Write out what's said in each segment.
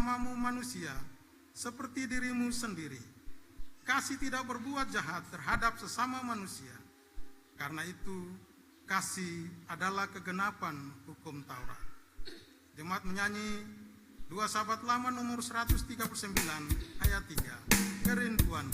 sesamamu manusia seperti dirimu sendiri. Kasih tidak berbuat jahat terhadap sesama manusia. Karena itu, kasih adalah kegenapan hukum Taurat. Jemaat menyanyi 2 Sahabat Lama nomor 139 ayat 3. Kerinduan.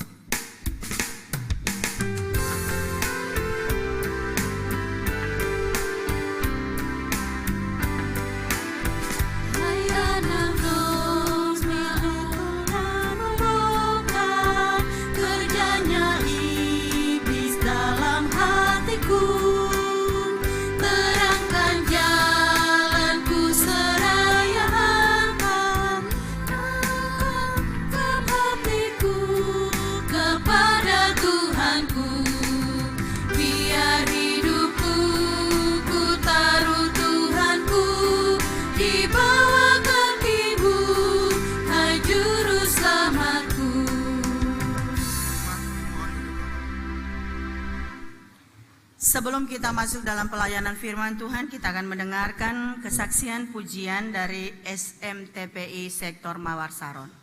Sebelum kita masuk dalam pelayanan firman Tuhan, kita akan mendengarkan kesaksian pujian dari SMTPI Sektor Mawar Saron.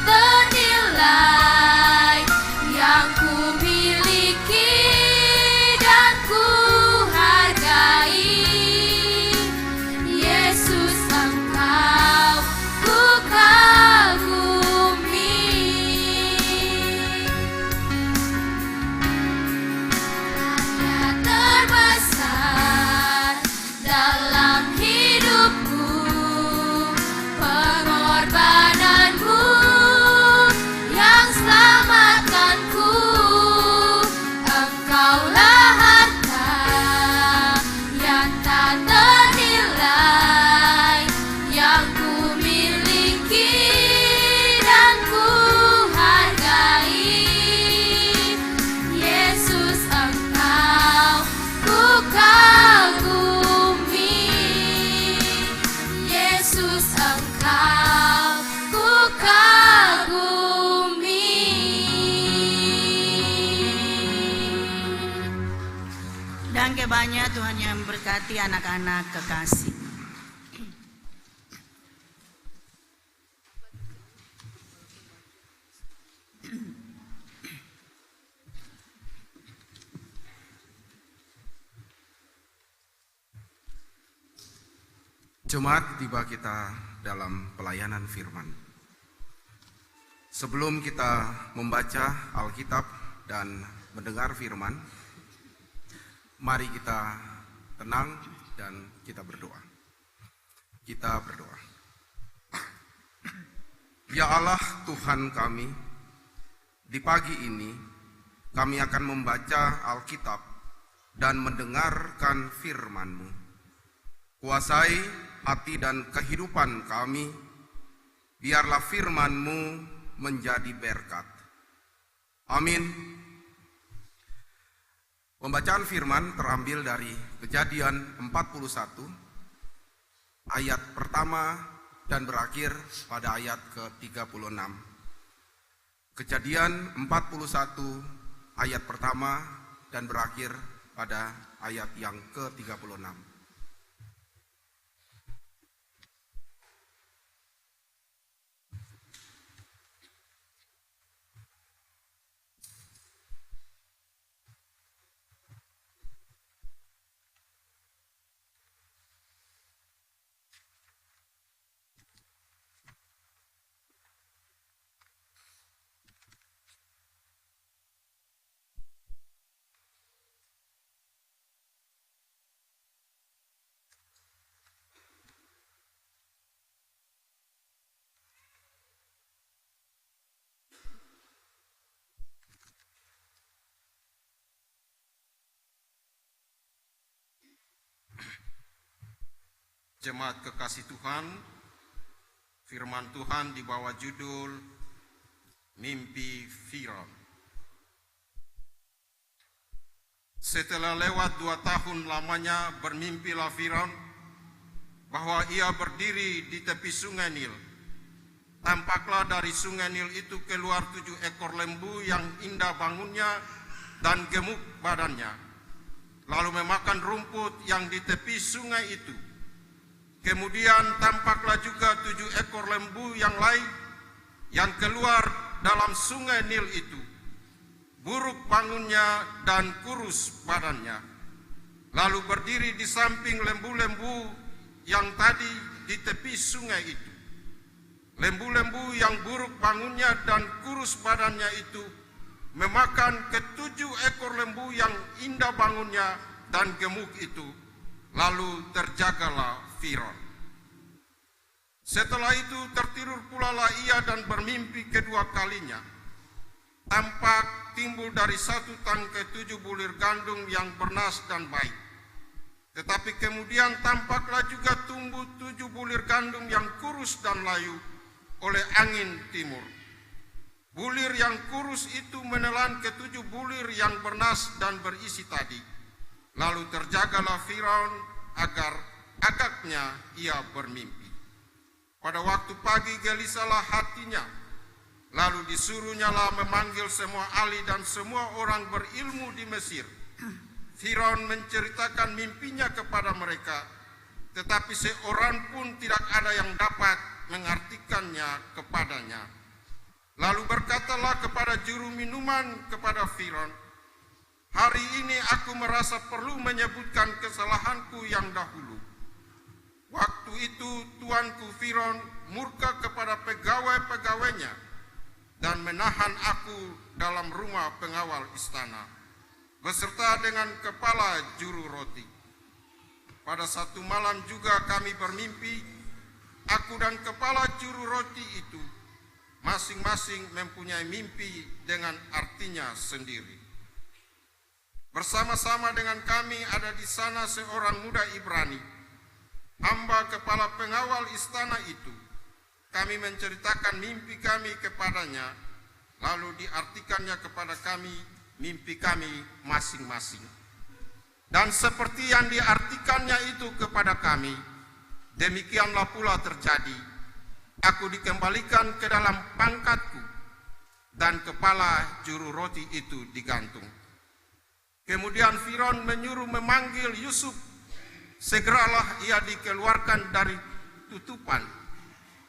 ternilai yang ku miliki dan ku hargai. Yesus, Engkau ku kagumi. Karya terbesar dalam hidupku, pengorbananmu yang selamatkanku. Engkaulah harta yang tak ternilai yang ku miliki dan ku hargai. Yesus, Engkau ku kagumi. Yesus, Engkau ku kagumi. Dan kebanyakan Tuhan yang memberkati anak-anak kekasih. Jemaat, tiba kita dalam pelayanan firman. Sebelum kita membaca Alkitab dan mendengar firman, mari kita tenang dan kita berdoa. Kita berdoa. Ya Allah Tuhan kami, di pagi ini kami akan membaca Alkitab dan mendengarkan firman-Mu. Kuasai hati dan kehidupan kami, biarlah firman-Mu menjadi berkat. Amin. Pembacaan firman terambil dari Kejadian 41, ayat pertama dan berakhir pada ayat ke-36. Kejadian 41, ayat pertama dan berakhir pada ayat yang ke-36. Jemaat kekasih Tuhan, firman Tuhan di bawah judul Mimpi Firaun. Setelah lewat 2 tahun lamanya bermimpilah Firaun bahwa ia berdiri di tepi sungai Nil. Tampaklah dari sungai Nil itu keluar 7 ekor lembu yang indah bangunnya dan gemuk badannya, lalu memakan rumput yang di tepi sungai itu. Kemudian tampaklah juga 7 ekor lembu yang lain yang keluar dalam sungai Nil itu, buruk bangunnya dan kurus badannya, lalu berdiri di samping lembu-lembu yang tadi di tepi sungai itu. Lembu-lembu yang buruk bangunnya dan kurus badannya itu memakan ke-7 ekor lembu yang indah bangunnya dan gemuk itu, lalu terjagalah Firaun. Setelah itu tertidur pulalah ia dan bermimpi kedua kalinya. Tampak timbul dari satu tangkai 7 bulir gandum yang bernas dan baik. Tetapi kemudian tampaklah juga tumbuh 7 bulir gandum yang kurus dan layu oleh angin timur. Bulir yang kurus itu menelan ke-7 bulir yang bernas dan berisi tadi. Lalu terjagalah Firaun agar agaknya ia bermimpi. Pada waktu pagi gelisalah hatinya, lalu disuruhnyalah memanggil semua ahli dan semua orang berilmu di Mesir. Firaun menceritakan mimpinya kepada mereka, tetapi seorang pun tidak ada yang dapat mengartikannya kepadanya. Lalu berkatalah kepada juru minuman kepada Firaun, "Hari ini aku merasa perlu menyebutkan kesalahanku yang dahulu. Waktu itu tuanku Firaun murka kepada pegawai-pegawainya dan menahan aku dalam rumah pengawal istana, beserta dengan kepala juru roti. Pada satu malam juga kami bermimpi, aku dan kepala juru roti itu masing-masing mempunyai mimpi dengan artinya sendiri. Bersama-sama dengan kami ada di sana seorang muda Ibrani, hamba kepala pengawal istana itu. Kami menceritakan mimpi kami kepadanya, lalu diartikannya kepada kami mimpi kami masing-masing. Dan seperti yang diartikannya itu kepada kami, demikianlah pula terjadi. Aku dikembalikan ke dalam pangkatku, dan kepala juru roti itu digantung." Kemudian Firaun menyuruh memanggil Yusuf. Segeralah ia dikeluarkan dari tutupan.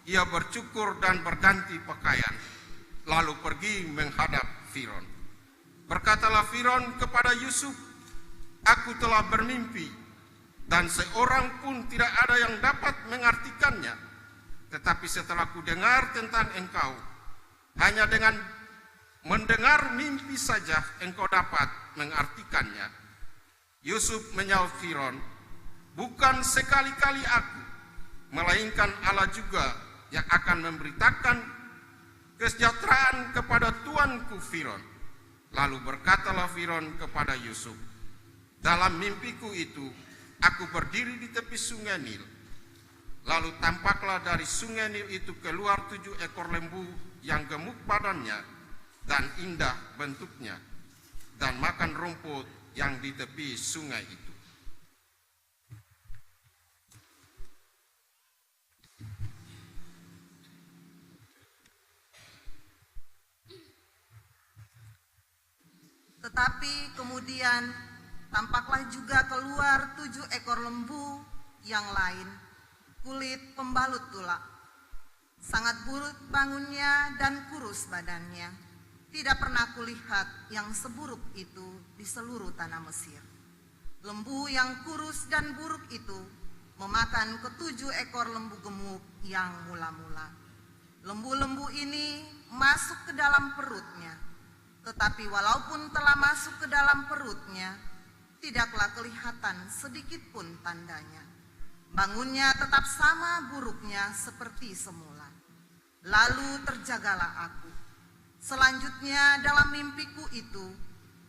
Ia bercukur dan berganti pakaian, lalu pergi menghadap Firaun. Berkatalah Firaun kepada Yusuf, "Aku telah bermimpi, dan seorang pun tidak ada yang dapat mengartikannya. Tetapi setelah ku dengar tentang engkau, hanya dengan mendengar mimpi saja engkau dapat mengartikannya." Yusuf menjawab Firaun, "Bukan sekali-kali aku, melainkan Allah juga yang akan memberitakan kesejahteraan kepada tuanku Firaun." Lalu berkatalah Firaun kepada Yusuf, "Dalam mimpiku itu, aku berdiri di tepi sungai Nil. Lalu tampaklah dari sungai Nil itu keluar 7 ekor lembu yang gemuk badannya dan indah bentuknya, dan makan rumput yang di tepi sungai itu." Tetapi kemudian tampaklah juga keluar 7 ekor lembu yang lain, kulit pembalut tulang. Sangat buruk bangunnya dan kurus badannya. Tidak pernah kulihat yang seburuk itu di seluruh tanah Mesir. Lembu yang kurus dan buruk itu memakan ke-7 ekor lembu gemuk yang mula-mula. Lembu-lembu ini masuk ke dalam perutnya. Tetapi walaupun telah masuk ke dalam perutnya, tidaklah kelihatan sedikit pun tandanya. Bangunnya tetap sama buruknya seperti semula. Lalu terjagalah aku. Selanjutnya dalam mimpiku itu,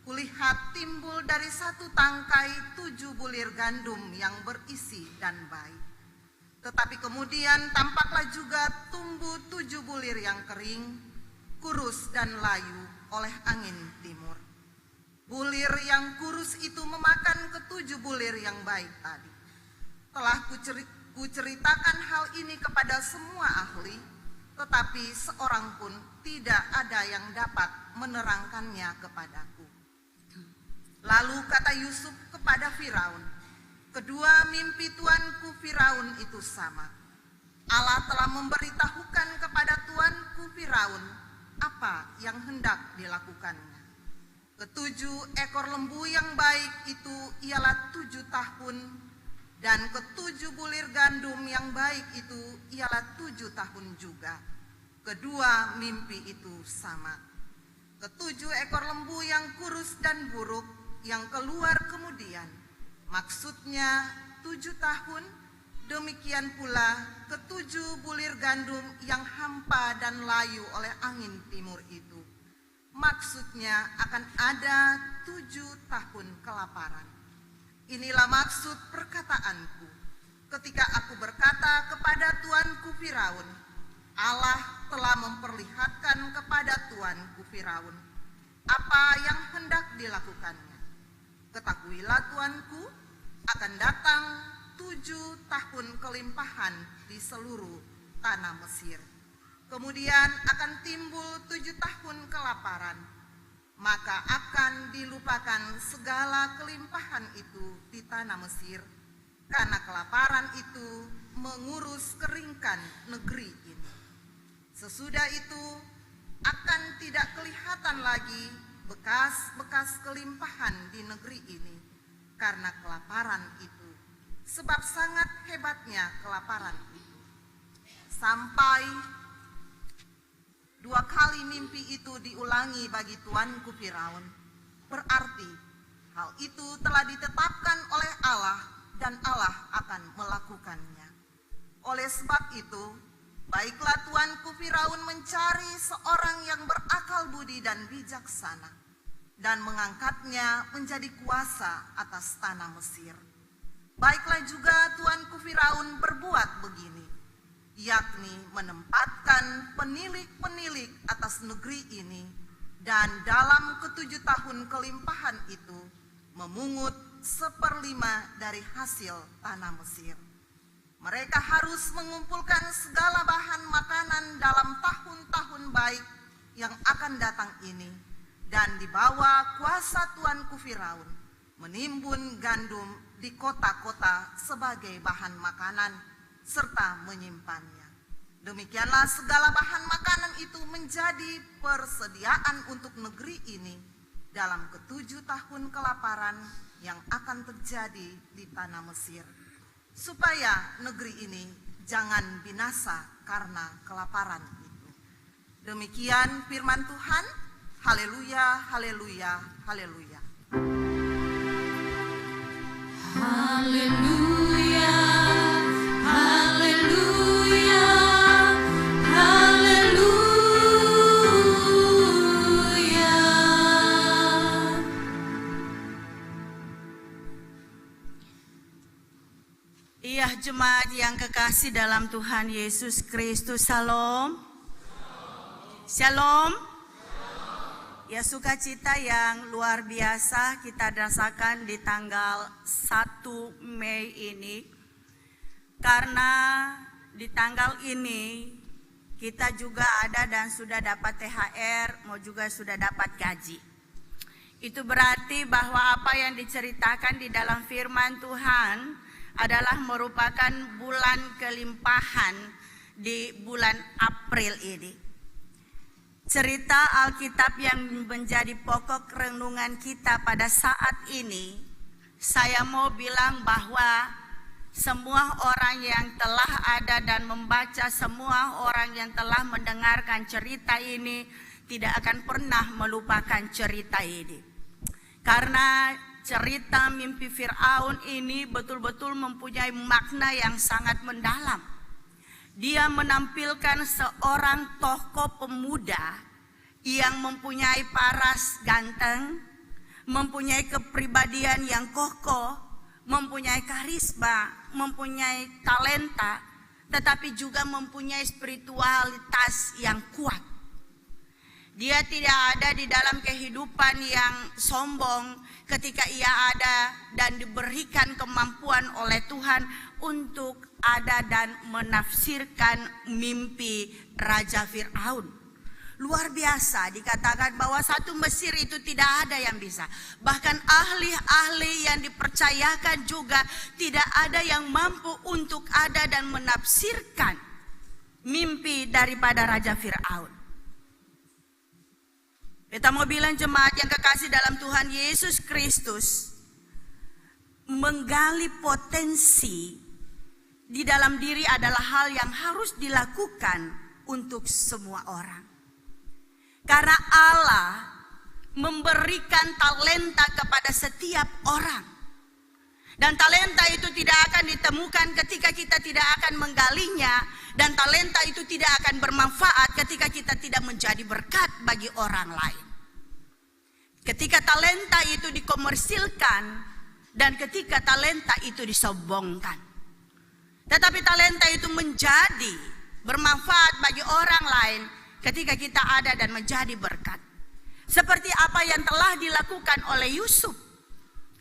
kulihat timbul dari satu tangkai 7 bulir gandum yang berisi dan baik. Tetapi kemudian tampaklah juga tumbuh 7 bulir yang kering, kurus dan layu oleh angin timur. Bulir yang kurus itu memakan ke-7 bulir yang baik tadi. Telah kuceritakan hal ini kepada semua ahli, tetapi seorang pun tidak ada yang dapat menerangkannya kepadaku. Lalu kata Yusuf kepada Firaun, "Kedua mimpi tuanku Firaun itu sama. Allah telah memberitahukan kepada tuanku Firaun apa yang hendak dilakukannya. Ke-7 ekor lembu yang baik itu ialah 7 tahun, dan ke-7 bulir gandum yang baik itu ialah 7 tahun juga. Kedua mimpi itu sama. Ke-7 ekor lembu yang kurus dan buruk yang keluar kemudian, maksudnya 7 tahun, demikian pula ke-7 bulir gandum yang hampa dan layu oleh angin timur itu, maksudnya akan ada 7 tahun kelaparan. Inilah maksud perkataanku ketika aku berkata kepada tuanku Firaun, Allah telah memperlihatkan kepada tuanku Firaun apa yang hendak dilakukannya. Ketahuilah tuanku, akan datang 7 tahun kelimpahan di seluruh tanah Mesir. Kemudian akan timbul 7 tahun kelaparan, maka akan dilupakan segala kelimpahan itu di tanah Mesir, karena kelaparan itu mengurus keringkan negeri ini. Sesudah itu akan tidak kelihatan lagi bekas-bekas kelimpahan di negeri ini karena kelaparan itu. Sebab sangat hebatnya kelaparan itu. Sampai 2 kali mimpi itu diulangi bagi tuanku Firaun. Berarti hal itu telah ditetapkan oleh Allah dan Allah akan melakukannya. Oleh sebab itu, baiklah tuanku Firaun mencari seorang yang berakal budi dan bijaksana dan mengangkatnya menjadi kuasa atas tanah Mesir. Baiklah juga tuanku Firaun berbuat begini, yakni menempatkan penilik-penilik atas negeri ini, dan dalam ke-7 tahun kelimpahan itu memungut 1/5 dari hasil tanah Mesir. Mereka harus mengumpulkan segala bahan makanan dalam tahun-tahun baik yang akan datang ini, dan di bawah kuasa tuanku Firaun menimbun gandum di kota-kota sebagai bahan makanan serta menyimpannya. Demikianlah segala bahan makanan itu menjadi persediaan untuk negeri ini dalam ke-7 tahun kelaparan yang akan terjadi di tanah Mesir, supaya negeri ini jangan binasa karena kelaparan itu. Demikian firman Tuhan. Haleluya, haleluya, haleluya. Haleluya, haleluya, haleluya. Iya, jemaat yang kekasih dalam Tuhan Yesus Kristus, Shalom. Shalom. Ya, sukacita yang luar biasa kita rasakan di tanggal 1 Mei ini, karena di tanggal ini kita juga ada dan sudah dapat THR, mau juga sudah dapat gaji. Itu berarti bahwa apa yang diceritakan di dalam firman Tuhan adalah merupakan bulan kelimpahan di bulan April ini. Cerita Alkitab yang menjadi pokok renungan kita pada saat ini, saya mau bilang bahwa semua orang yang telah ada dan membaca, semua orang yang telah mendengarkan cerita ini tidak akan pernah melupakan cerita ini. Karena cerita mimpi Firaun ini betul-betul mempunyai makna yang sangat mendalam. Dia menampilkan seorang tokoh pemuda yang mempunyai paras ganteng, mempunyai kepribadian yang kokoh, mempunyai karisma, mempunyai talenta, tetapi juga mempunyai spiritualitas yang kuat. Dia tidak ada di dalam kehidupan yang sombong ketika ia ada dan diberikan kemampuan oleh Tuhan untuk ada dan menafsirkan mimpi Raja Firaun. Luar biasa, dikatakan bahwa satu Mesir itu tidak ada yang bisa. Bahkan ahli-ahli yang dipercayakan juga tidak ada yang mampu untuk ada dan menafsirkan mimpi daripada Raja Firaun. Kita mau bilang jemaat yang kekasih dalam Tuhan Yesus Kristus, menggali potensi di dalam diri adalah hal yang harus dilakukan untuk semua orang. Karena Allah memberikan talenta kepada setiap orang. Dan talenta itu tidak akan ditemukan ketika kita tidak akan menggalinya. Dan talenta itu tidak akan bermanfaat ketika kita tidak menjadi berkat bagi orang lain. Ketika talenta itu dikomersilkan dan ketika talenta itu disombongkan. Tetapi talenta itu menjadi bermanfaat bagi orang lain ketika kita ada dan menjadi berkat. Seperti apa yang telah dilakukan oleh Yusuf.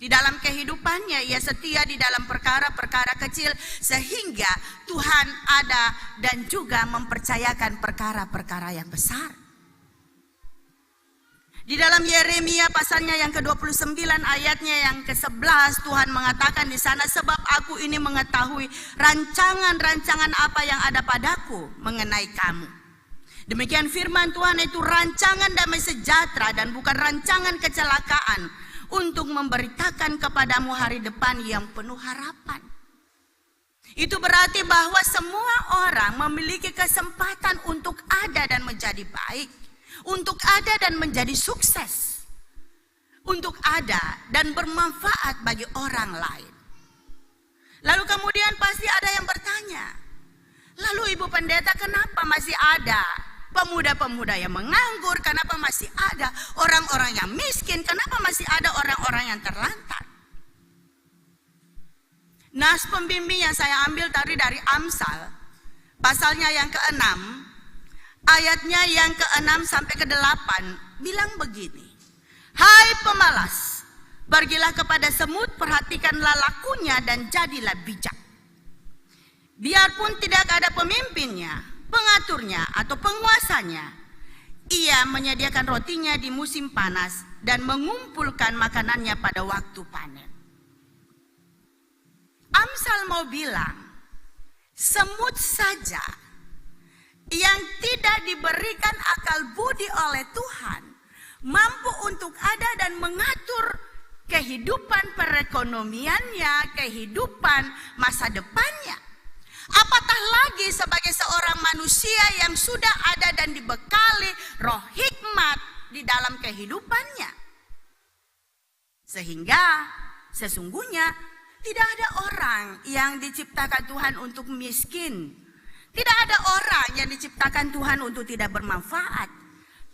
Di dalam kehidupannya ia setia di dalam perkara-perkara kecil sehingga Tuhan ada dan juga mempercayakan perkara-perkara yang besar. Di dalam Yeremia pasalnya yang ke-29 ayatnya yang ke-11 Tuhan mengatakan di sana, sebab aku ini mengetahui rancangan-rancangan apa yang ada padaku mengenai kamu. Demikian firman Tuhan, itu rancangan damai sejahtera dan bukan rancangan kecelakaan, untuk memberitakan kepadamu hari depan yang penuh harapan. Itu berarti bahwa semua orang memiliki kesempatan untuk ada dan menjadi baik, untuk ada dan menjadi sukses, untuk ada dan bermanfaat bagi orang lain. Lalu kemudian pasti ada yang bertanya, lalu Ibu Pendeta, kenapa masih ada pemuda-pemuda yang menganggur? Kenapa masih ada orang-orang yang miskin? Kenapa masih ada orang-orang yang terlantar? Nas pembimbing yang saya ambil tadi dari Amsal, pasalnya yang ke-6, ayatnya yang ke-6 sampai ke-8, bilang begini. Hai pemalas, pergilah kepada semut, perhatikanlah lakunya dan jadilah bijak. Biarpun tidak ada pemimpinnya, pengaturnya atau penguasanya, ia menyediakan rotinya di musim panas dan mengumpulkan makanannya pada waktu panen. Amsal mau bilang, semut saja yang tidak diberikan akal budi oleh Tuhan mampu untuk ada dan mengatur kehidupan perekonomiannya, kehidupan masa depannya. Apatah lagi sebagai seorang manusia yang sudah ada dan dibekali roh hikmat di dalam kehidupannya. Sehingga sesungguhnya tidak ada orang yang diciptakan Tuhan untuk miskin. Tidak ada orang yang diciptakan Tuhan untuk tidak bermanfaat.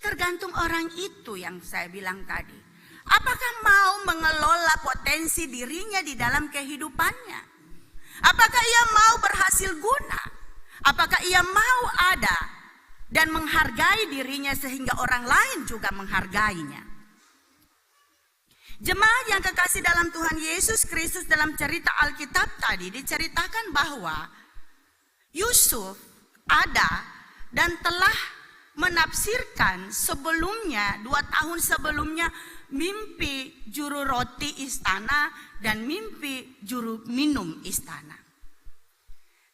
Tergantung orang itu yang saya bilang tadi. Apakah mau mengelola potensi dirinya di dalam kehidupannya? Apakah ia mau berhasil guna? Apakah ia mau ada dan menghargai dirinya sehingga orang lain juga menghargainya? Jemaat yang kekasih dalam Tuhan Yesus Kristus, dalam cerita Alkitab tadi diceritakan bahwa Yusuf ada dan telah menafsirkan sebelumnya, 2 tahun sebelumnya, mimpi juru roti istana dan mimpi juru minum istana.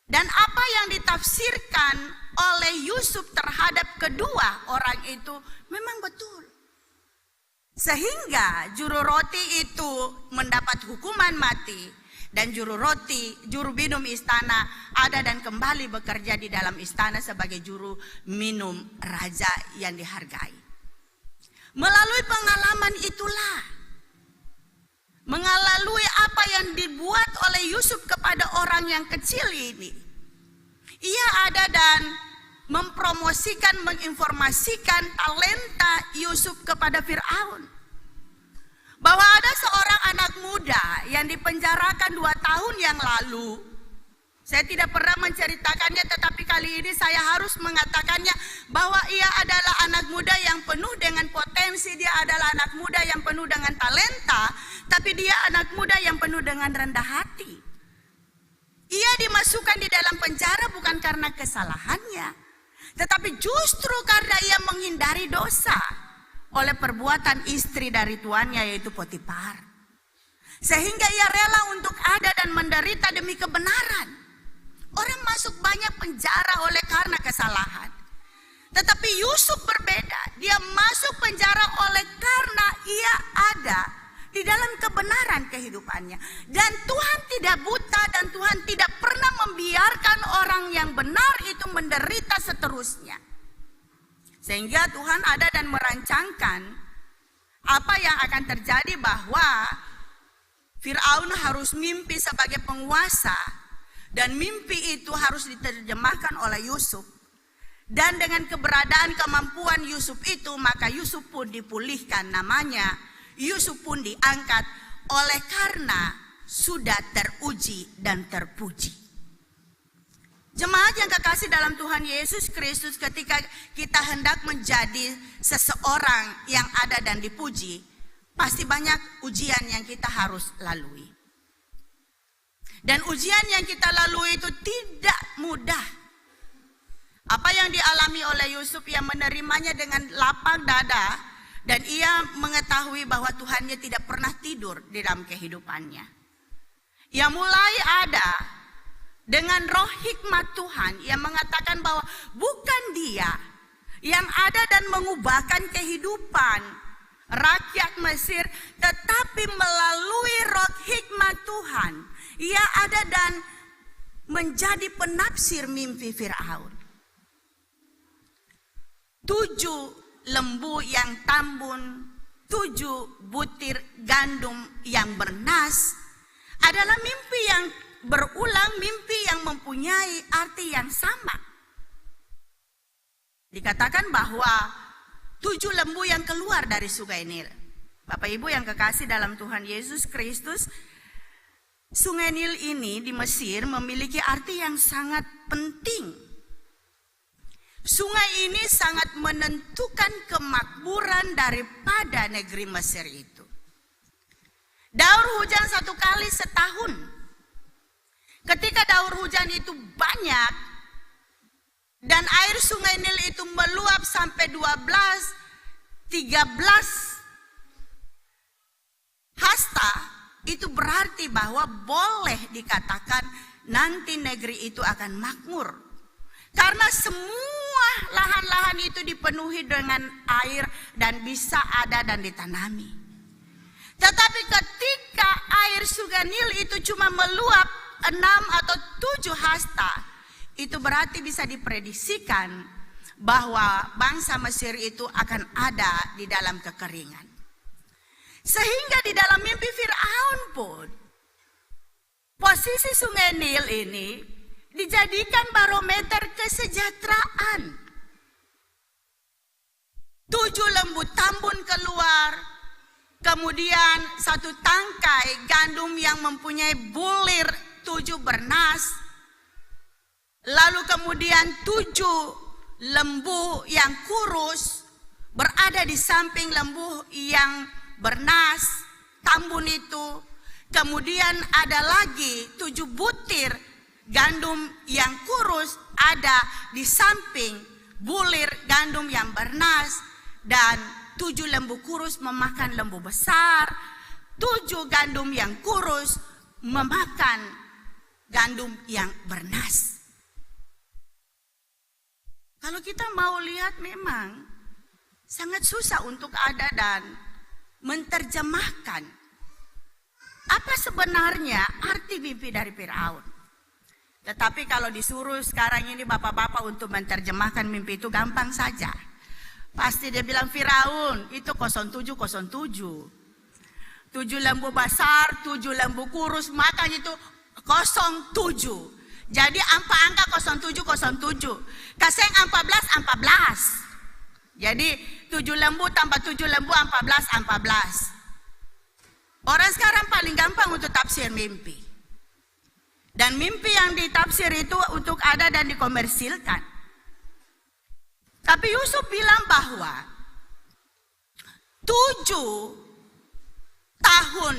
Dan apa yang ditafsirkan oleh Yusuf terhadap kedua orang itu memang betul. Sehingga juru roti itu mendapat hukuman mati dan juru minum istana ada dan kembali bekerja di dalam istana sebagai juru minum raja yang dihargai. Melalui pengalaman itulah, melalui apa yang dibuat oleh Yusuf kepada orang yang kecil ini, ia ada dan mempromosikan, menginformasikan talenta Yusuf kepada Firaun. Bahwa ada seorang anak muda yang dipenjarakan 2 tahun yang lalu. Saya tidak pernah menceritakannya, tetapi kali ini saya harus mengatakannya bahwa ia adalah anak muda yang penuh dengan potensi, dia adalah anak muda yang penuh dengan talenta, tapi dia anak muda yang penuh dengan rendah hati. Ia dimasukkan di dalam penjara bukan karena kesalahannya, tetapi justru karena ia menghindari dosa oleh perbuatan istri dari tuannya, yaitu Potifar. Sehingga ia rela untuk ada dan menderita demi kebenaran. Orang masuk banyak penjara oleh karena kesalahan. Tetapi Yusuf berbeda. Dia masuk penjara oleh karena ia ada di dalam kebenaran kehidupannya. Dan Tuhan tidak buta dan Tuhan tidak pernah membiarkan orang yang benar itu menderita seterusnya. Sehingga Tuhan ada dan merancangkan apa yang akan terjadi, bahwa Firaun harus mimpi sebagai penguasa dan mimpi itu harus diterjemahkan oleh Yusuf. Dan dengan keberadaan kemampuan Yusuf itu, maka Yusuf pun dipulihkan namanya, Yusuf pun diangkat oleh karena sudah teruji dan terpuji. Jemaat yang kekasih dalam Tuhan Yesus Kristus, ketika kita hendak menjadi seseorang yang ada dan dipuji, pasti banyak ujian yang kita harus lalui. Dan ujian yang kita lalui itu tidak mudah. Apa yang dialami oleh Yusuf, yang menerimanya dengan lapang dada, dan ia mengetahui bahwa Tuhannya tidak pernah tidur di dalam kehidupannya. Ia mulai ada dengan roh hikmat Tuhan yang mengatakan bahwa bukan dia, yang ada dan mengubahkan kehidupan rakyat Mesir, tetapi melalui roh hikmat Tuhan, ia ada dan menjadi penafsir mimpi Firaun. 7 lembu yang tambun, 7 butir gandum yang bernas adalah mimpi yang berulang, mimpi yang mempunyai arti yang sama. Dikatakan bahwa 7 lembu yang keluar dari sungai Nil. Bapak Ibu yang kekasih dalam Tuhan Yesus Kristus, sungai Nil ini di Mesir memiliki arti yang sangat penting. Sungai ini sangat menentukan kemakmuran daripada negeri Mesir itu. Daur hujan 1 kali setahun. Ketika daur hujan itu banyak dan air sungai Nil itu meluap sampai 13 hasta, itu berarti bahwa boleh dikatakan nanti negeri itu akan makmur. Karena semua lahan-lahan itu dipenuhi dengan air dan bisa ada dan ditanami. Tetapi ketika air sungai Nil itu cuma meluap 6 atau 7 hasta, itu berarti bisa diprediksikan bahwa bangsa Mesir itu akan ada di dalam kekeringan. Sehingga di dalam mimpi Firaun pun, posisi sungai Nil ini dijadikan barometer kesejahteraan. 7 lembu tambun keluar, kemudian 1 tangkai gandum yang mempunyai bulir 7 bernas, lalu kemudian 7 lembu yang kurus berada di samping lembu yang bernas, tambun itu. Kemudian ada lagi 7 butir gandum yang kurus ada di samping bulir gandum yang bernas, dan 7 lembu kurus memakan lembu besar, 7 gandum yang kurus memakan gandum yang bernas. Kalau kita mau lihat, memang sangat susah untuk ada dan menerjemahkan apa sebenarnya arti mimpi dari Firaun. Tetapi kalau disuruh sekarang ini bapak-bapak untuk menerjemahkan mimpi itu gampang saja. Pasti dia bilang Firaun itu 0707. 7 lembu besar, 7 lembu kurus, maka itu 07. Jadi angka 0707. Kaseng 14. Jadi 7 lembu tambah 7 lembu 14. Orang sekarang paling gampang untuk tafsir mimpi. Dan mimpi yang ditafsir itu untuk ada dan dikomersilkan. Tapi Yusuf bilang bahwa 7 tahun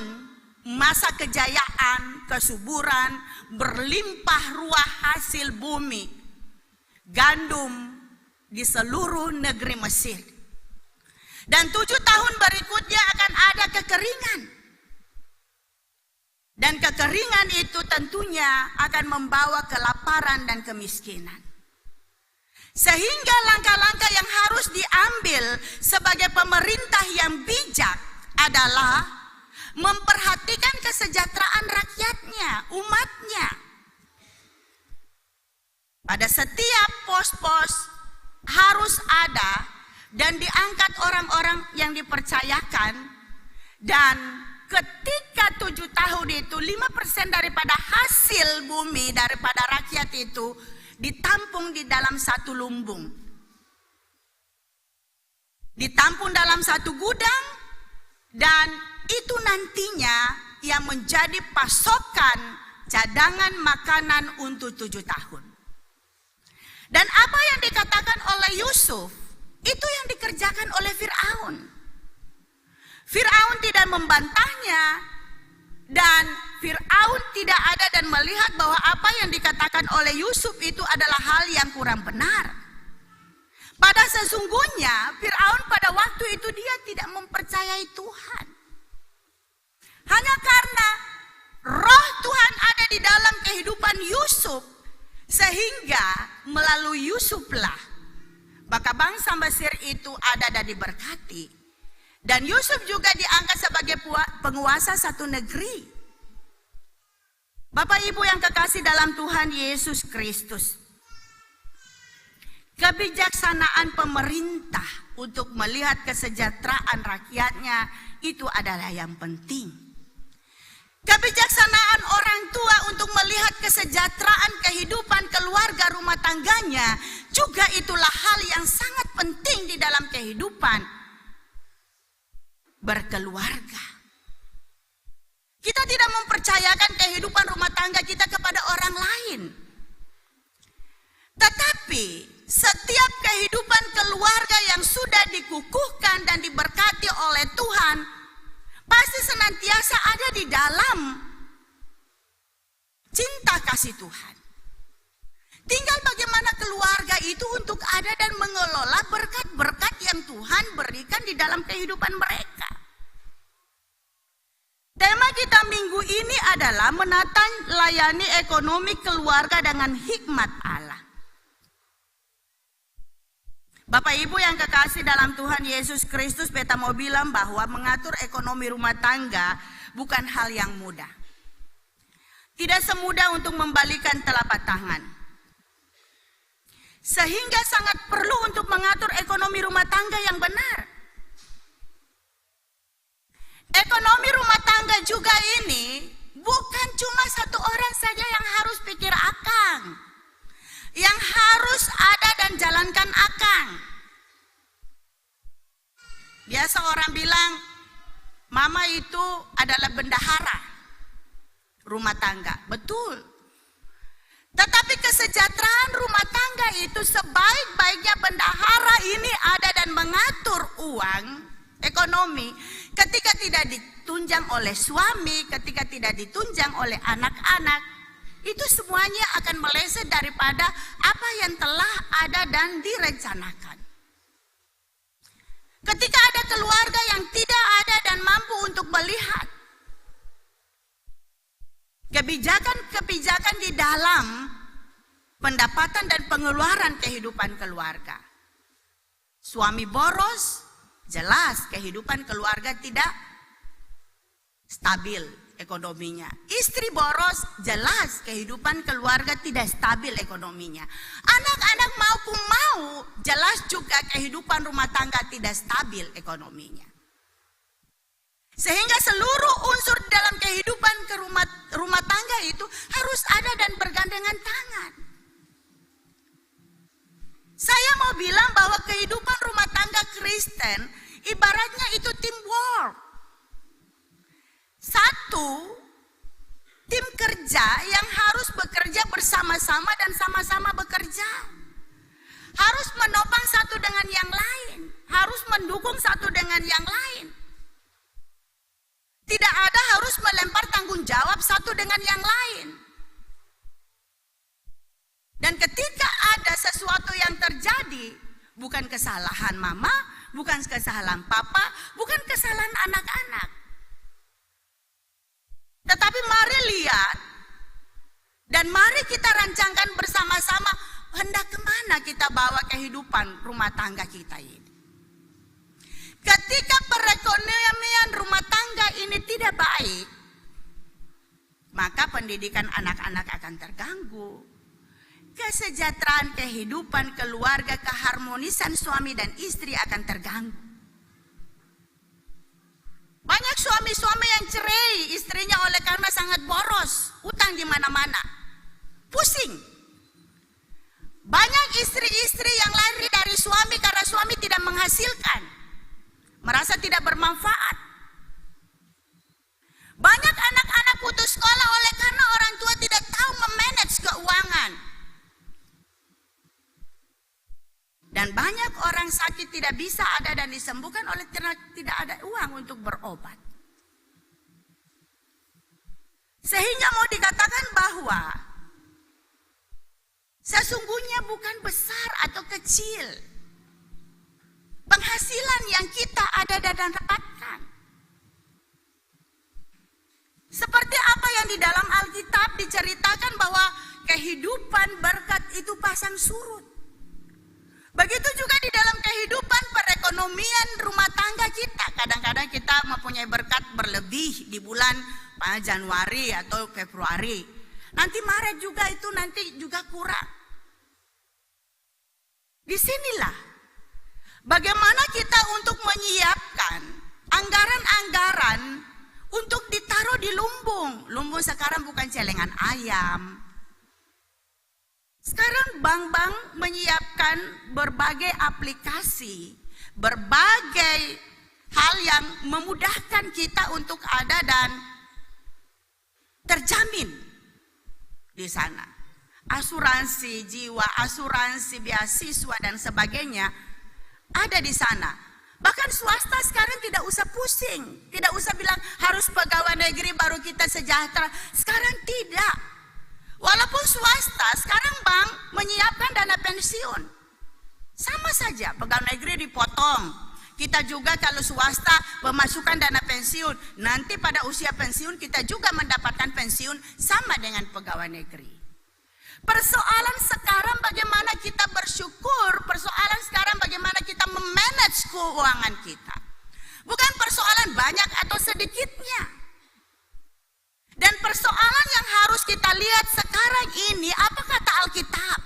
masa kejayaan, kesuburan, berlimpah ruah hasil bumi, gandum di seluruh negeri Mesir. Dan 7 tahun berikutnya akan ada kekeringan. Dan kekeringan itu tentunya akan membawa kelaparan dan kemiskinan. Sehingga langkah-langkah yang harus diambil sebagai pemerintah yang bijak adalah memperhatikan kesejahteraan rakyatnya, umatnya. Pada setiap pos-pos harus ada dan diangkat orang-orang yang dipercayakan, dan ketika 7 tahun itu 5% daripada hasil bumi daripada rakyat itu ditampung di dalam 1 lumbung. Ditampung dalam 1 gudang, dan itu nantinya yang menjadi pasokan cadangan makanan untuk 7 tahun. Dan apa yang dikatakan oleh Yusuf, itu yang dikerjakan oleh Firaun. Firaun tidak membantahnya, dan Firaun tidak ada dan melihat bahwa apa yang dikatakan oleh Yusuf itu adalah hal yang kurang benar. Pada sesungguhnya Firaun pada waktu itu dia tidak mempercayai Tuhan. Hanya karena roh Tuhan ada di dalam kehidupan Yusuf, sehingga melalui Yusuflah Maka bangsa Mesir itu ada dan diberkati. Dan Yusuf juga diangkat sebagai penguasa satu negeri. Bapak Ibu yang kekasih dalam Tuhan Yesus Kristus, kebijaksanaan pemerintah untuk melihat kesejahteraan rakyatnya itu adalah yang penting. Kebijaksanaan orang tua untuk melihat kesejahteraan kehidupan keluarga rumah tangganya juga itulah hal yang sangat penting di dalam kehidupan berkeluarga. Kita tidak mempercayakan kehidupan rumah tangga kita kepada orang lain. Tetapi setiap kehidupan keluarga yang sudah dikukuhkan dan diberkati oleh Tuhan pasti senantiasa ada di dalam cinta kasih Tuhan. Tinggal bagaimana keluarga itu untuk ada dan mengelola berkat-berkat yang Tuhan berikan di dalam kehidupan mereka. Tema kita minggu ini adalah menata layani ekonomi keluarga dengan hikmat Allah. Bapak Ibu yang kekasih dalam Tuhan Yesus Kristus, beta mau bilang bahwa mengatur ekonomi rumah tangga bukan hal yang mudah. Tidak semudah untuk membalikan telapak tangan. Sehingga sangat perlu untuk mengatur ekonomi rumah tangga yang benar. Ekonomi rumah tangga juga ini bukan cuma satu orang saja yang harus pikir akang, yang harus ada dan jalankan akang. Biasa orang bilang, mama itu adalah bendahara rumah tangga. Betul. Tetapi kesejahteraan rumah tangga itu sebaik-baiknya bendahara ini ada dan mengatur uang, ekonomi, ketika tidak ditunjang oleh suami, ketika tidak ditunjang oleh anak-anak, itu semuanya akan meleset daripada apa yang telah ada dan direncanakan. Ketika ada keluarga yang tidak ada dan mampu untuk melihat kebijakan-kebijakan di dalam pendapatan dan pengeluaran kehidupan keluarga. Suami boros, jelas kehidupan keluarga tidak stabil ekonominya. Istri boros, jelas kehidupan keluarga tidak stabil ekonominya. Anak-anak maupun mau, jelas juga kehidupan rumah tangga tidak stabil ekonominya. Sehingga seluruh unsur dalam kehidupan rumah tangga itu harus ada dan bergandengan tangan. Saya mau bilang bahwa kehidupan rumah tangga Kristen ibaratnya itu teamwork. Satu tim kerja yang harus bekerja bersama-sama dan sama-sama bekerja. Harus menopang satu dengan yang lain, harus mendukung satu dengan yang lain. Tidak ada harus melempar tanggung jawab satu dengan yang lain. Dan ketika ada sesuatu yang terjadi, bukan kesalahan mama, bukan kesalahan papa, bukan kesalahan anak-anak. Tetapi mari lihat dan mari kita rancangkan bersama-sama hendak kemana kita bawa kehidupan rumah tangga kita ini. Ketika perekonomian rumah tangga ini tidak baik, maka pendidikan anak-anak akan terganggu. Kesejahteraan kehidupan keluarga, keharmonisan suami dan istri akan terganggu. Banyak suami-suami yang cerai istrinya oleh karena sangat boros, utang di mana-mana, pusing. Banyak istri-istri yang lari dari suami karena suami tidak menghasilkan, merasa tidak bermanfaat. Banyak anak-anak putus sekolah oleh karena orang tua tidak tahu memanage keuangan. Dan banyak orang sakit tidak bisa ada dan disembuhkan oleh tidak ada uang untuk berobat. Sehingga mau dikatakan bahwa sesungguhnya bukan besar atau kecil penghasilan yang kita ada dan dapatkan. Seperti apa yang di dalam Alkitab diceritakan bahwa kehidupan berkat itu pasang surut. Begitu juga di dalam kehidupan perekonomian rumah tangga kita. Kadang-kadang kita mempunyai berkat berlebih di bulan Januari atau Februari. Nanti Maret juga itu nanti juga kurang. Disinilah bagaimana kita untuk menyiapkan anggaran-anggaran untuk ditaruh di lumbung. Lumbung sekarang bukan celengan ayam. Sekarang bank-bank menyiapkan berbagai aplikasi, berbagai hal yang memudahkan kita untuk ada dan terjamin di sana. Asuransi jiwa, asuransi beasiswa dan sebagainya ada di sana. Bahkan swasta sekarang tidak usah pusing, tidak usah bilang harus pegawai negeri baru kita sejahtera. Sekarang tidak. Walaupun swasta, sekarang bank menyiapkan dana pensiun. Sama saja, pegawai negeri dipotong. Kita juga kalau swasta memasukkan dana pensiun. Nanti pada usia pensiun kita juga mendapatkan pensiun sama dengan pegawai negeri. Persoalan sekarang bagaimana kita bersyukur. Persoalan sekarang bagaimana kita memanage keuangan kita. Bukan persoalan banyak atau sedikitnya. Dan persoalan yang harus kita lihat sekarang ini, apa kata Alkitab?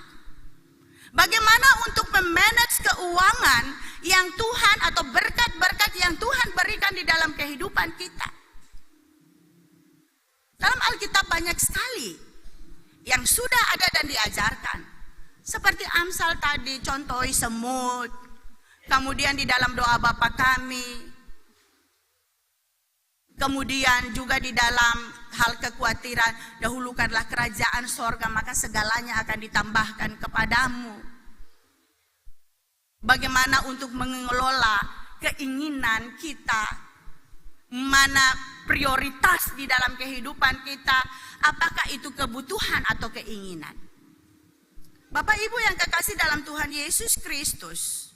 Bagaimana untuk memanage keuangan yang Tuhan atau berkat-berkat yang Tuhan berikan di dalam kehidupan kita. Dalam Alkitab banyak sekali yang sudah ada dan diajarkan. Seperti Amsal tadi, contohi semut. Kemudian di dalam doa Bapa Kami. Kemudian juga di dalam hal kekhawatiran, dahulukanlah kerajaan sorga, maka segalanya akan ditambahkan kepadamu. Bagaimana untuk mengelola keinginan kita, mana prioritas di dalam kehidupan kita, apakah itu kebutuhan atau keinginan. Bapak Ibu yang kekasih dalam Tuhan Yesus Kristus,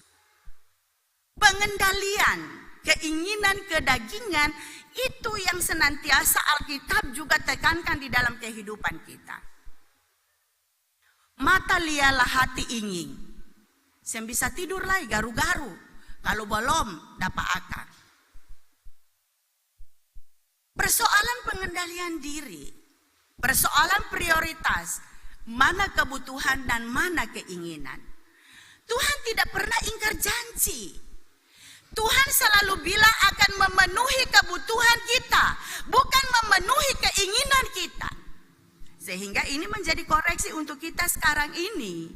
pengendalian keinginan kedagingan itu yang senantiasa Alkitab juga tekankan di dalam kehidupan kita. Mata lialah hati ingin. Sem bisa tidur lagi garu-garu. Kalau belum dapat akal. Persoalan pengendalian diri. Persoalan prioritas. Mana kebutuhan dan mana keinginan. Tuhan tidak pernah ingkar janji. Tuhan selalu bilang akan memenuhi kebutuhan kita, bukan memenuhi keinginan kita. Sehingga ini menjadi koreksi untuk kita sekarang ini.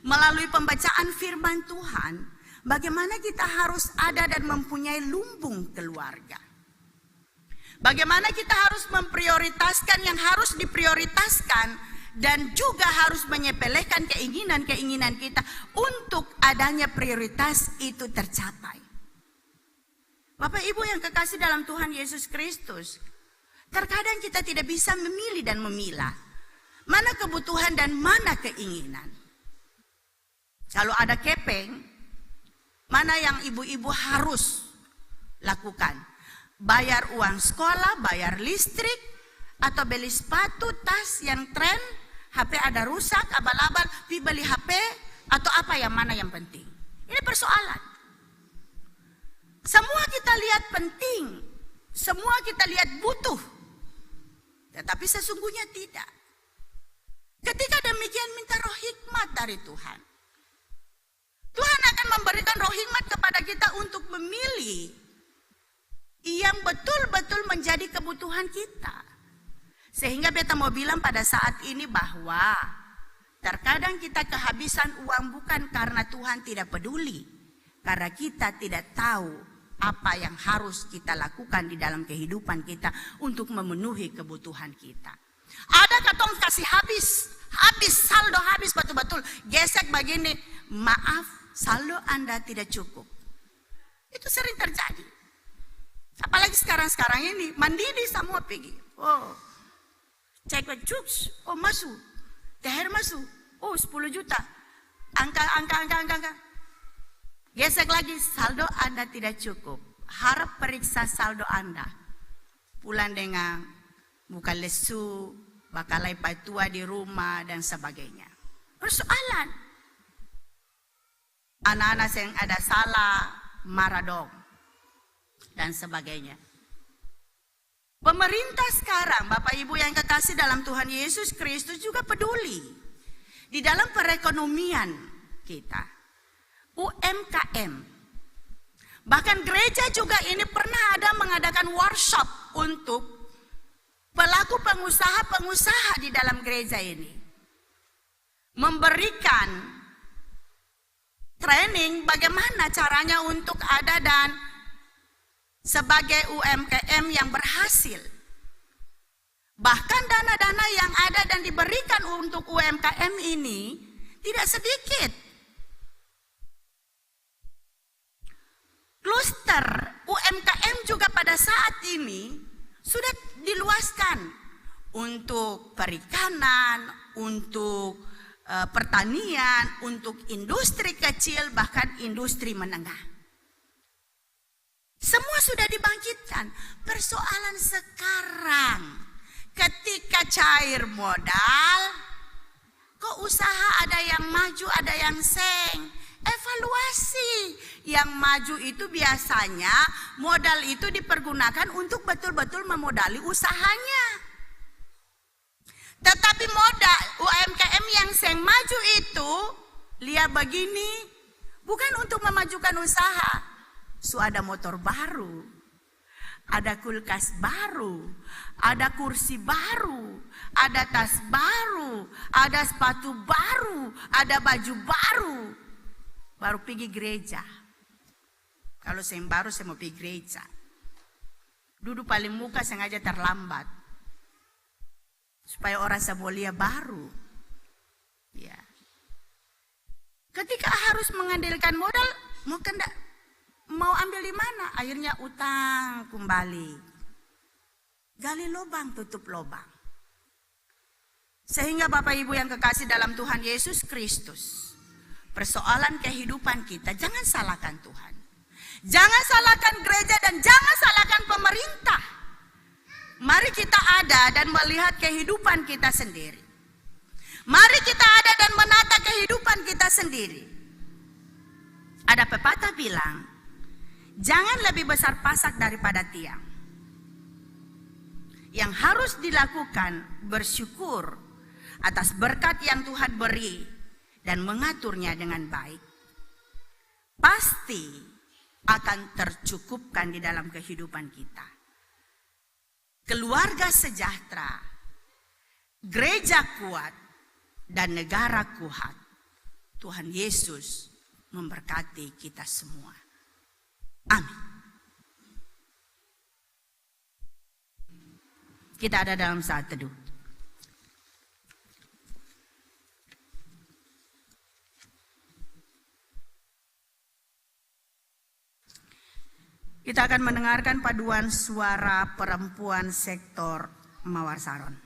Melalui pembacaan firman Tuhan, bagaimana kita harus ada dan mempunyai lumbung keluarga. Bagaimana kita harus memprioritaskan yang harus diprioritaskan dan juga harus menyepelekan keinginan-keinginan kita untuk adanya prioritas itu tercapai. Bapak Ibu yang kekasih dalam Tuhan Yesus Kristus, terkadang kita tidak bisa memilih dan memilah mana kebutuhan dan mana keinginan. Kalau ada kepeng, mana yang ibu-ibu harus lakukan? Bayar uang sekolah, bayar listrik, atau beli sepatu, tas yang tren, HP ada rusak, abal-abal, beli HP, atau apa yang mana yang penting? Ini persoalan. Semua kita lihat penting, semua kita lihat butuh, tetapi sesungguhnya tidak. Ketika demikian minta roh hikmat dari Tuhan. Tuhan akan memberikan roh hikmat kepada kita untuk memilih yang betul-betul menjadi kebutuhan kita. Sehingga beta mau bilang pada saat ini bahwa terkadang kita kehabisan uang bukan karena Tuhan tidak peduli. Karena kita tidak tahu apa yang harus kita lakukan di dalam kehidupan kita untuk memenuhi kebutuhan kita. Ada katong kasih habis saldo habis betul-betul. Gesek begini, maaf saldo Anda tidak cukup. Itu sering terjadi. Apalagi sekarang ini, mandiri semua pergi. Oh, cek cups, oh masuk. THR masuk, oh 10 juta. Angka. Gesek lagi, saldo Anda tidak cukup. Harap periksa saldo Anda. Pulang dengan muka lesu, bakal lepai tua di rumah dan sebagainya. Persoalan. anak-anak yang ada salah, marah dong, dan sebagainya. Pemerintah sekarang, Bapak Ibu yang kekasih dalam Tuhan Yesus Kristus juga peduli di dalam perekonomian kita, UMKM. Bahkan gereja juga ini pernah ada mengadakan workshop untuk pelaku pengusaha-pengusaha di dalam gereja ini. Memberikan training bagaimana caranya untuk ada dan sebagai UMKM yang berhasil. Bahkan dana-dana yang ada dan diberikan untuk UMKM ini tidak sedikit. Kluster UMKM juga pada saat ini sudah diluaskan untuk perikanan, untuk pertanian, untuk industri kecil, bahkan industri menengah. Semua sudah dibangkitkan. Persoalan sekarang, ketika cair modal, kok usaha ada yang maju, ada yang seng. Evaluasi. Yang maju itu biasanya modal itu dipergunakan untuk betul-betul memodali usahanya. Tetapi modal UMKM yang seng maju itu, lihat begini, bukan untuk memajukan usaha. So ada motor baru, ada kulkas baru, ada kursi baru, ada tas baru, ada sepatu baru, ada baju baru. Baru pergi gereja. Kalau saya baru saya mau pergi gereja. Duduk paling muka sengaja terlambat. Supaya orang semua lihat baru. Ya. Ketika harus mengandalkan modal, mau ambil di mana? Akhirnya utang kembali. Gali lubang, tutup lubang. Sehingga Bapak Ibu yang kekasih dalam Tuhan Yesus Kristus, persoalan kehidupan kita, jangan salahkan Tuhan. Jangan salahkan gereja dan jangan salahkan pemerintah. Mari kita ada dan melihat kehidupan kita sendiri. Mari kita ada dan menata kehidupan kita sendiri. Ada pepatah bilang, jangan lebih besar pasak daripada tiang. Yang harus dilakukan bersyukur atas berkat yang Tuhan beri dan mengaturnya dengan baik. Pasti akan tercukupkan di dalam kehidupan kita. Keluarga sejahtera, gereja kuat, dan negara kuat. Tuhan Yesus memberkati kita semua. Amin. Kita ada dalam saat teduh. Kita akan mendengarkan paduan suara perempuan sektor Mawar Saron.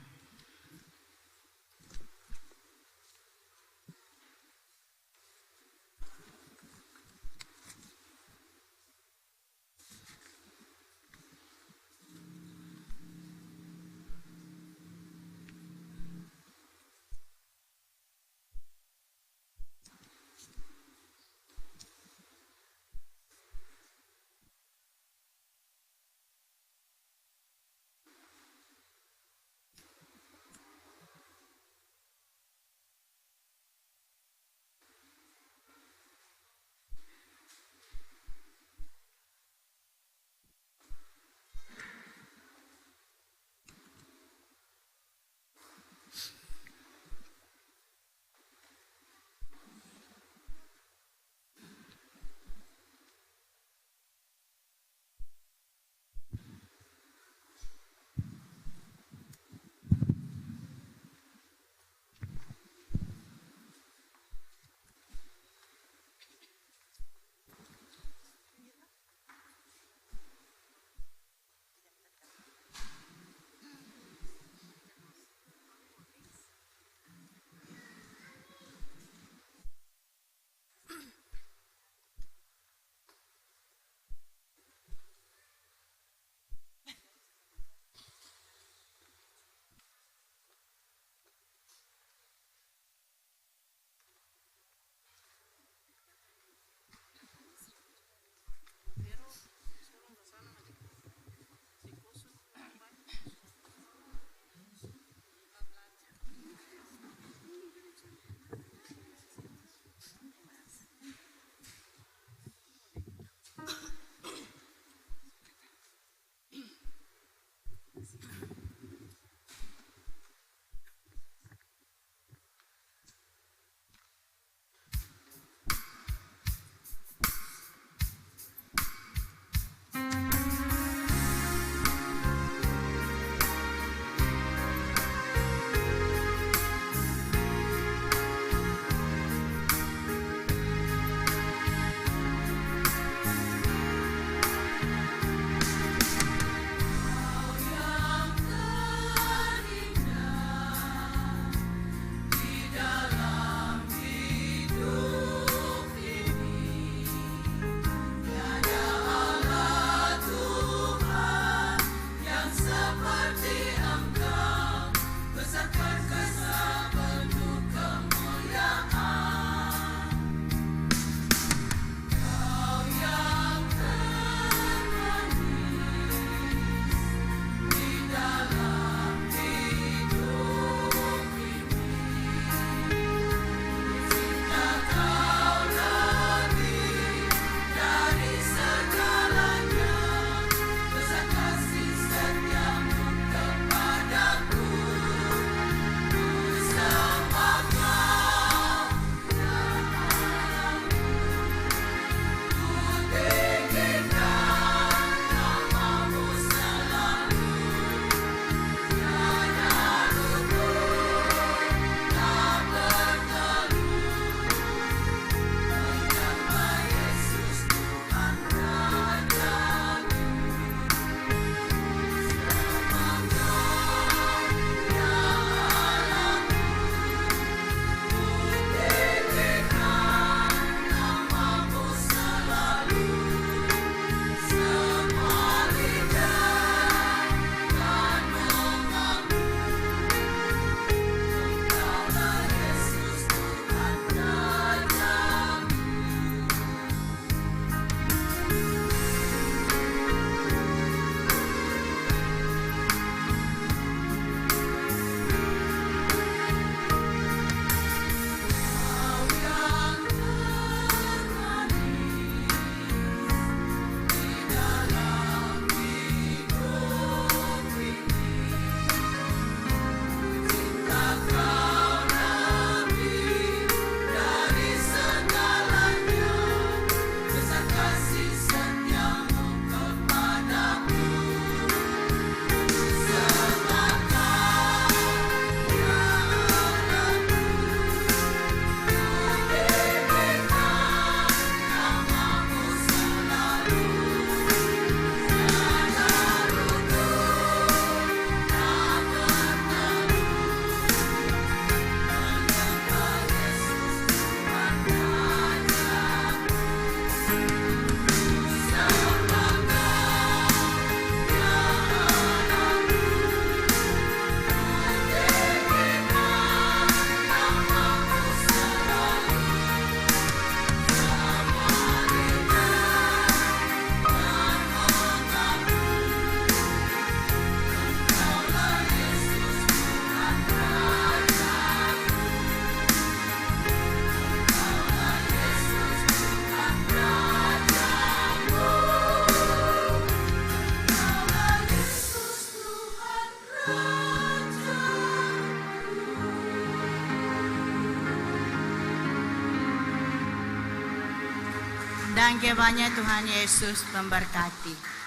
Yang kiranya Tuhan Yesus memberkati.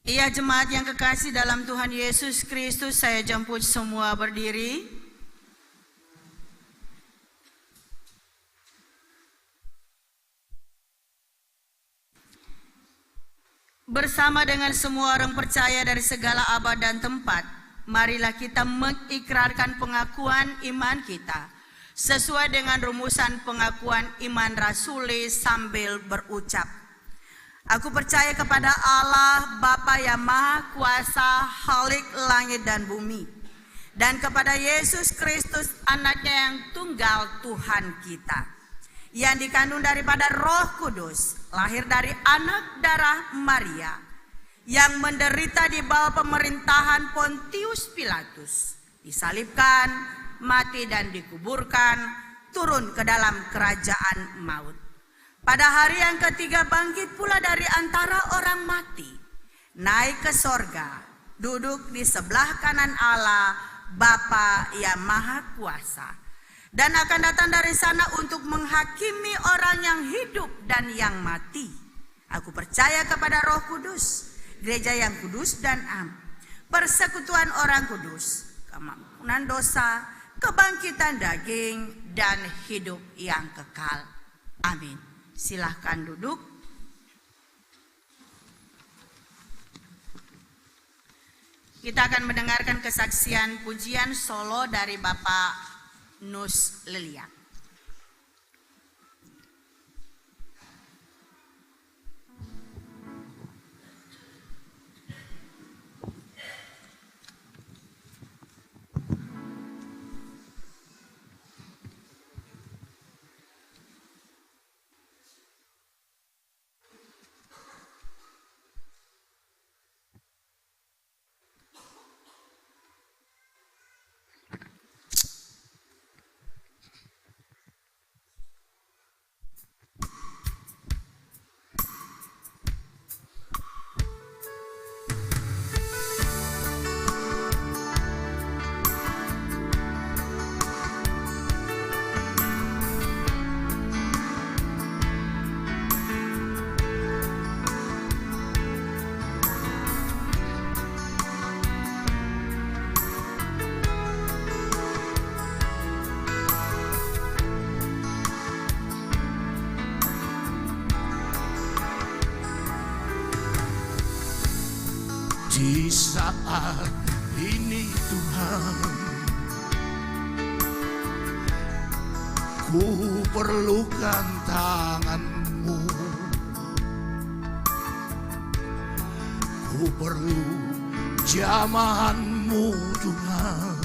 Iya, jemaat yang kekasih dalam Tuhan Yesus Kristus, saya jemput semua berdiri. Bersama dengan semua orang percaya dari segala abad dan tempat, marilah kita mengikrarkan pengakuan iman kita sesuai dengan rumusan pengakuan iman rasuli sambil berucap, aku percaya kepada Allah Bapa yang Maha Kuasa, Khalik langit dan bumi, dan kepada Yesus Kristus anaknya yang tunggal Tuhan kita, yang dikandung daripada Roh Kudus, lahir dari anak darah Maria, yang menderita di bawah pemerintahan Pontius Pilatus, disalibkan, mati dan dikuburkan, turun ke dalam kerajaan maut. Pada hari yang ketiga bangkit pula dari antara orang mati, naik ke sorga, duduk di sebelah kanan Allah Bapa yang Maha Kuasa, dan akan datang dari sana untuk menghakimi orang yang hidup dan yang mati. Aku percaya kepada Roh Kudus, gereja yang kudus dan am, persekutuan orang kudus, keampunan dosa, kebangkitan daging, dan hidup yang kekal. Amin. Silahkan duduk. Kita akan mendengarkan kesaksian pujian solo dari Bapak Nus Lelia. Di saat ini Tuhan, ku perlukan tangan-Mu, ku perlu jamahan-Mu Tuhan,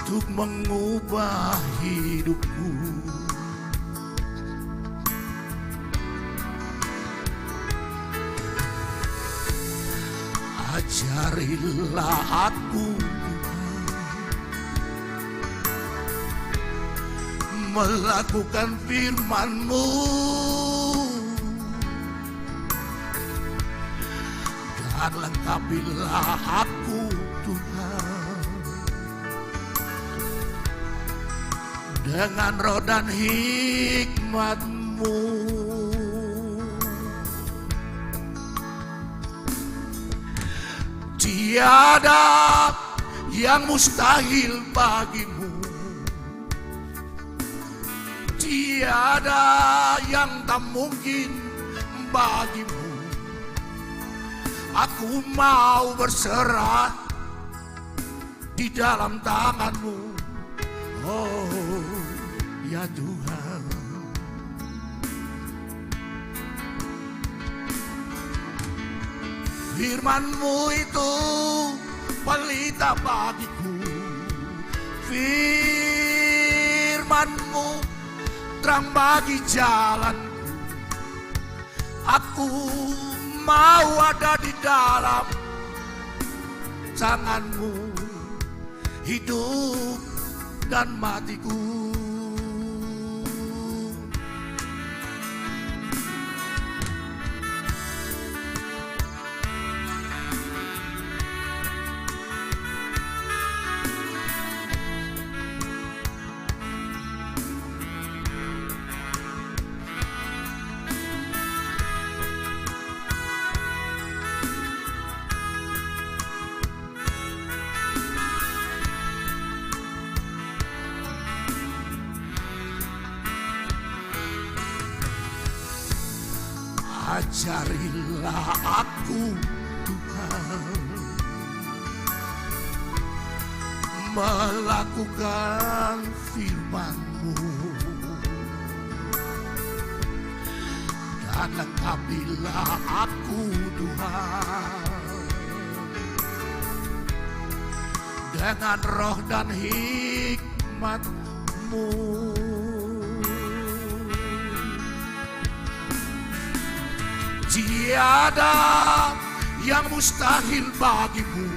untuk mengubah hidupku. Ajarilah aku melakukan firman-Mu, dan lengkapilah aku Tuhan dengan roh dan hikmat-Mu. Tiada yang mustahil bagimu, tiada yang tak mungkin bagimu. Aku mau berserah di dalam tangan-Mu, oh ya Tuhan. Firman-Mu itu pelita bagiku. Firman-Mu terang bagi jalanku. Aku mau ada di dalam tangan-Mu, hidup dan matiku. Ajarilah aku Tuhan melakukan firman-Mu, dan lengkapilah aku Tuhan dengan roh dan hikmat-Mu. Tiada yang mustahil bagimu,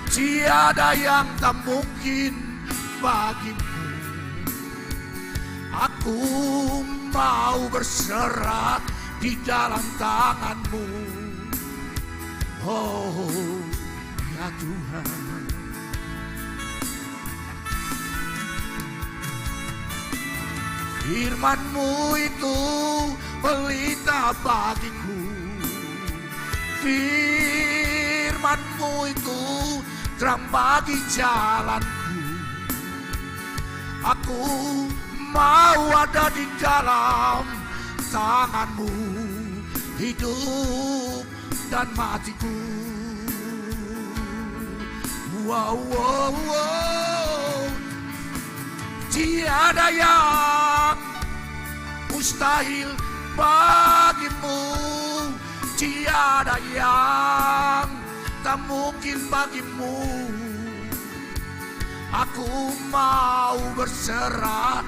tiada yang tak mungkin bagimu. Aku mau berserah di dalam tangan-Mu, oh ya Tuhan. Firman-Mu itu pelita bagiku. Firman-Mu itu terang bagi jalanku. Aku mau ada di dalam tangan-Mu, hidup dan matiku. Wow, wow, wow. Tiada yang mustahil bagimu, tiada yang tak mungkin bagimu. Aku mau berserah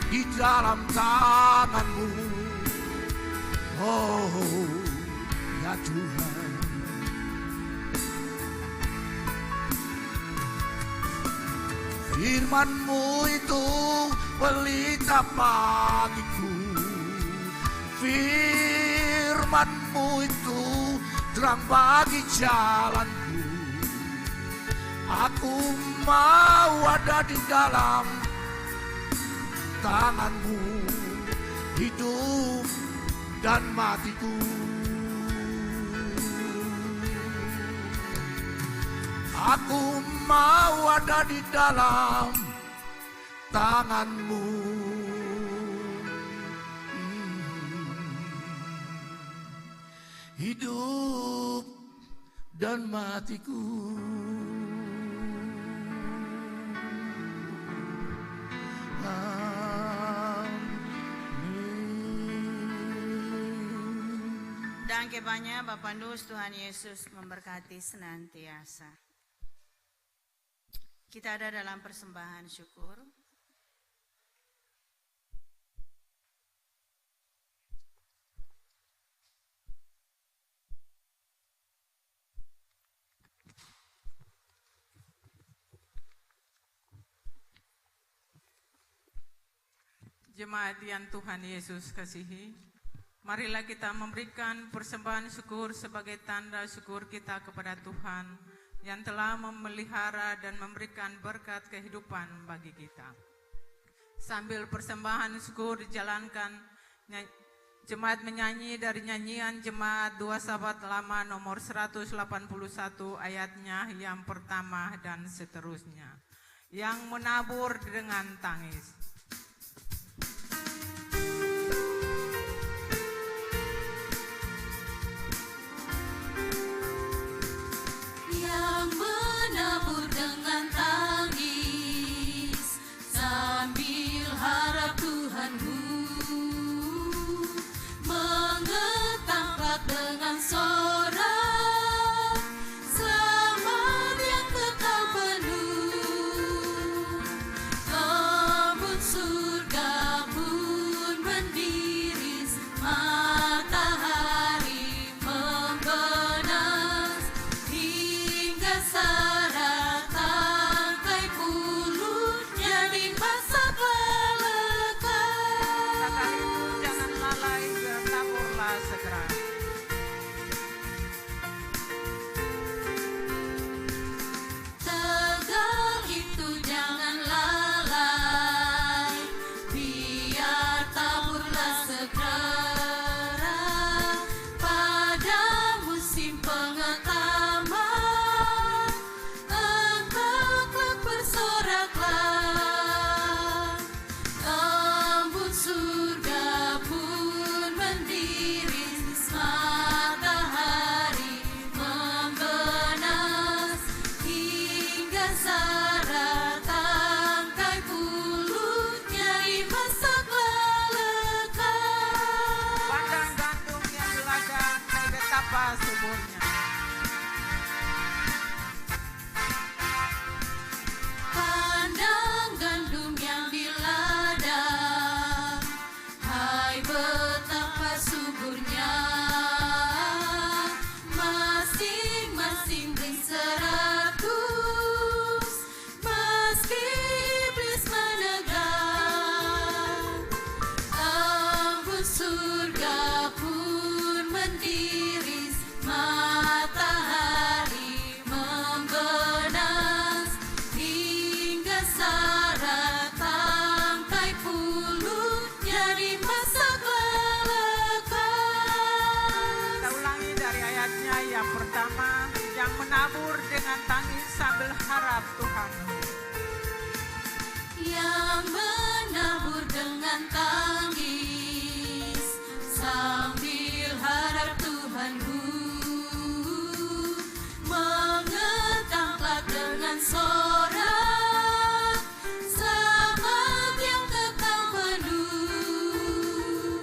di dalam tangan-Mu, oh ya Tuhan. Firman-Mu itu pelita bagiku. Firman-Mu itu terang bagi jalanku. Aku mau ada di dalam tangan-Mu, hidup dan matiku. Aku mau ada di dalam tangan-Mu, hidup dan matiku. Dan kebanyakan Bapak Nus, Tuhan Yesus memberkati senantiasa. Kita ada dalam persembahan syukur. Jemaat yang Tuhan Yesus kasihi, marilah kita memberikan persembahan syukur sebagai tanda syukur kita kepada Tuhan yang telah memelihara dan memberikan berkat kehidupan bagi kita. Sambil persembahan syukur dijalankan, jemaat menyanyi dari nyanyian Jemaat Dua Sahabat Lama nomor 181 ayatnya yang pertama dan seterusnya, yang menabur dengan tangis. Yang menabur dengan tangis sambil harap Tuhanmu mengetangkap dengan sorak menabur dengan tangis sambil harap Tuhan. Yang menabur dengan tangis sambil harap Tuhanku, mengetaplah dengan sorak selamat yang kekal penuh.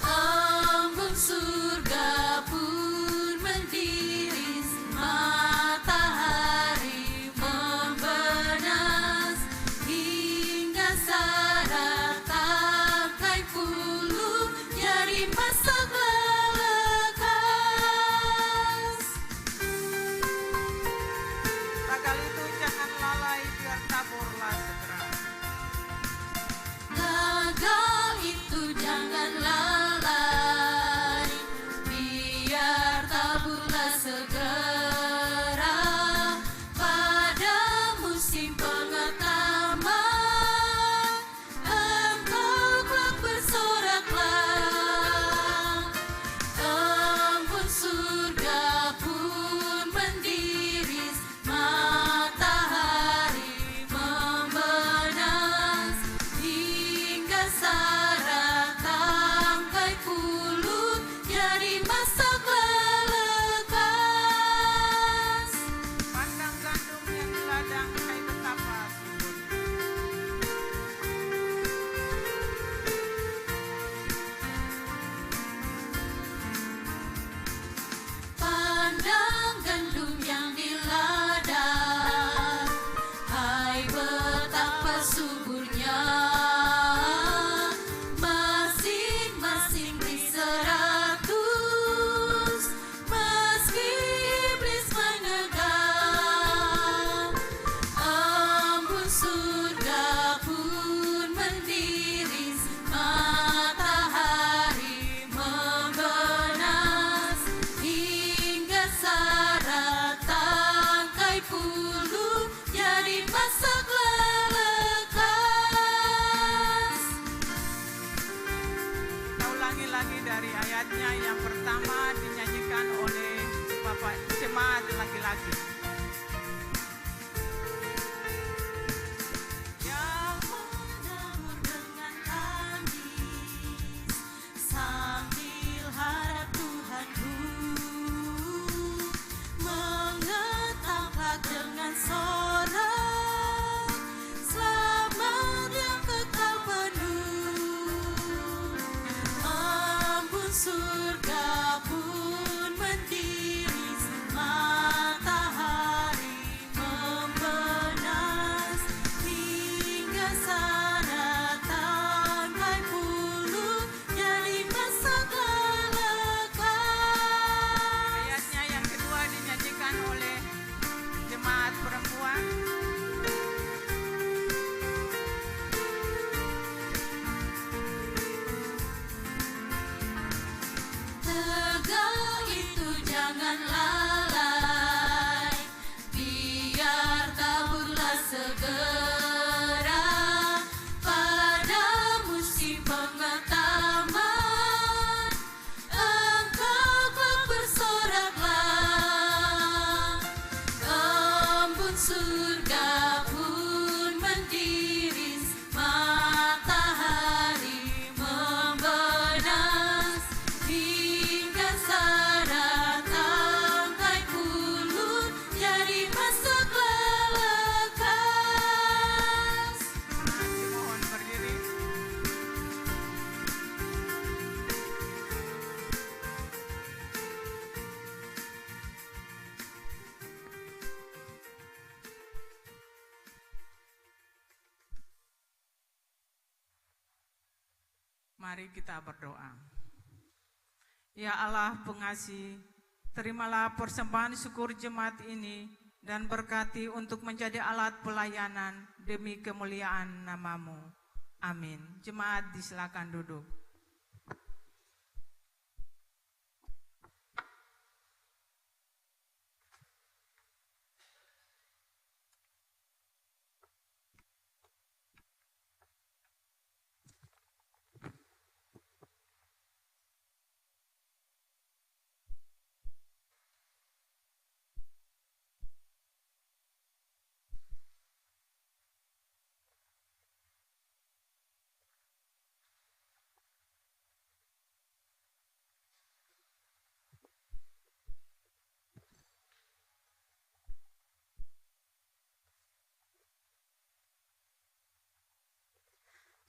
Embun surga pun mendiris, matahari membenas, hingga syarat tangkai puluh jadi masak lelekas. Tagal itu jangan lalai, biar taburlah segera. Gagal itu jangan lalai, biar taburlah segera. Pada musim pengetaman, engkau kelak bersoraklah. Embun surga pun mendiris, matahari membenas, hingga syarat tangkai puluh jadi masak lelekas. Pandang gandum yang di ladang, hai betapa subur. Pandang gandum yang di ladang, hai betapa suburnya. Masing-masing beri 100, meski iblis menegar. Embun surga pun mendiris, matahari membenas, hingga syarat tangkai puluh jadi masak lelekas. Kita ulangi lagi dari ayatnya yang pertama dinyanyikan oleh Bapak Jemaat laki-laki. Yang menabur dengan tangis sambil harap Tuhanku, mengetaplah dengan sorak selamat yang kekal penuh. Embun surga pun mendiris, matahari membenas, hingga syarat tangkai puluh jadi masak lelekas. Ayatnya yang kedua dinyanyikan oleh jemaat perempuan. Tegal itu jangan lalai, biar taburlah segera. Pada musim pengetaman, engkau kelak bersoraklah. Embun surga pun mendiris, matahari membenas, hingga syarat tangkai puluh jadi masak lelekas. Mohon berdiri. Mari kita berdoa. Ya Allah pengasih, terimalah persembahan syukur jemaat ini dan berkati untuk menjadi alat pelayanan demi kemuliaan nama-Mu. Amin. Jemaat disilakan duduk.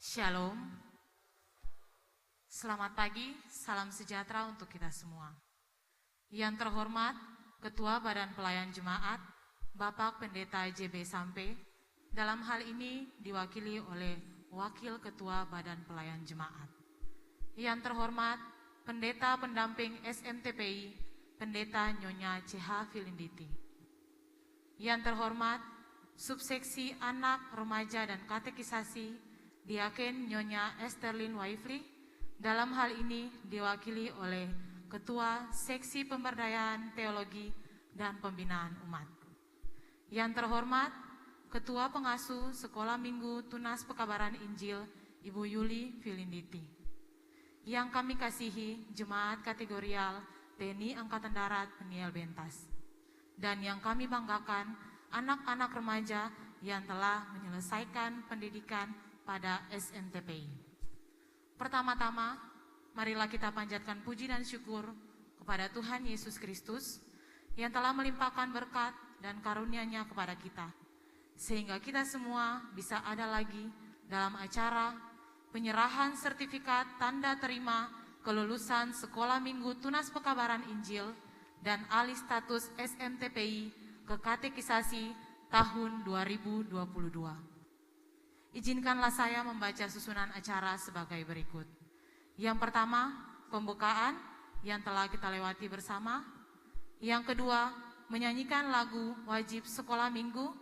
Shalom. Selamat pagi, salam sejahtera untuk kita semua. Yang terhormat Ketua Badan Pelayan Jemaat, Bapak Pendeta JB Sampe, dalam hal ini diwakili oleh Wakil Ketua Badan Pelayan Jemaat. Yang terhormat Pendeta Pendamping SMTPI, Pendeta Nyonya CH Filinditi. Yang terhormat Subseksi Anak, Remaja, dan Katekisasi, Diaken Nyonya Esterlin Waifli, dalam hal ini diwakili oleh Ketua Seksi Pemberdayaan Teologi dan Pembinaan Umat. Yang terhormat Ketua Pengasuh Sekolah Minggu Tunas Pekabaran Injil, Ibu Yuli Filinditi. Yang kami kasihi Jemaat Kategorial TNI Angkatan Darat Peniel Bentas. Dan yang kami banggakan anak-anak remaja yang telah menyelesaikan pendidikan pada SMTPI. Pertama-tama, marilah kita panjatkan puji dan syukur kepada Tuhan Yesus Kristus yang telah melimpahkan berkat dan karunia-Nya kepada kita, sehingga kita semua bisa ada lagi dalam acara penyerahan sertifikat tanda terima kelulusan Sekolah Minggu Tunas Pekabaran Injil dan alih status SMTPI ke Katekisasi tahun 2022. Izinkanlah saya membaca susunan acara sebagai berikut. Yang pertama, pembukaan yang telah kita lewati bersama. Yang kedua, menyanyikan lagu wajib sekolah minggu.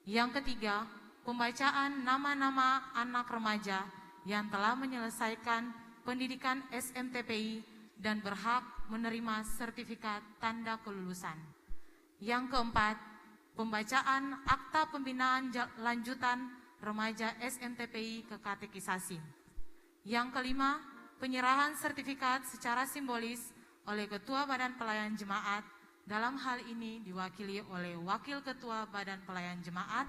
Yang ketiga, pembacaan nama-nama anak remaja yang telah menyelesaikan pendidikan SMTPI dan berhak menerima sertifikat tanda kelulusan. Yang keempat, pembacaan akta pembinaan lanjutan remaja SMTPI ke Katekisasi. Yang kelima, penyerahan sertifikat secara simbolis oleh Ketua Badan Pelayan Jemaat, dalam hal ini diwakili oleh Wakil Ketua Badan Pelayan Jemaat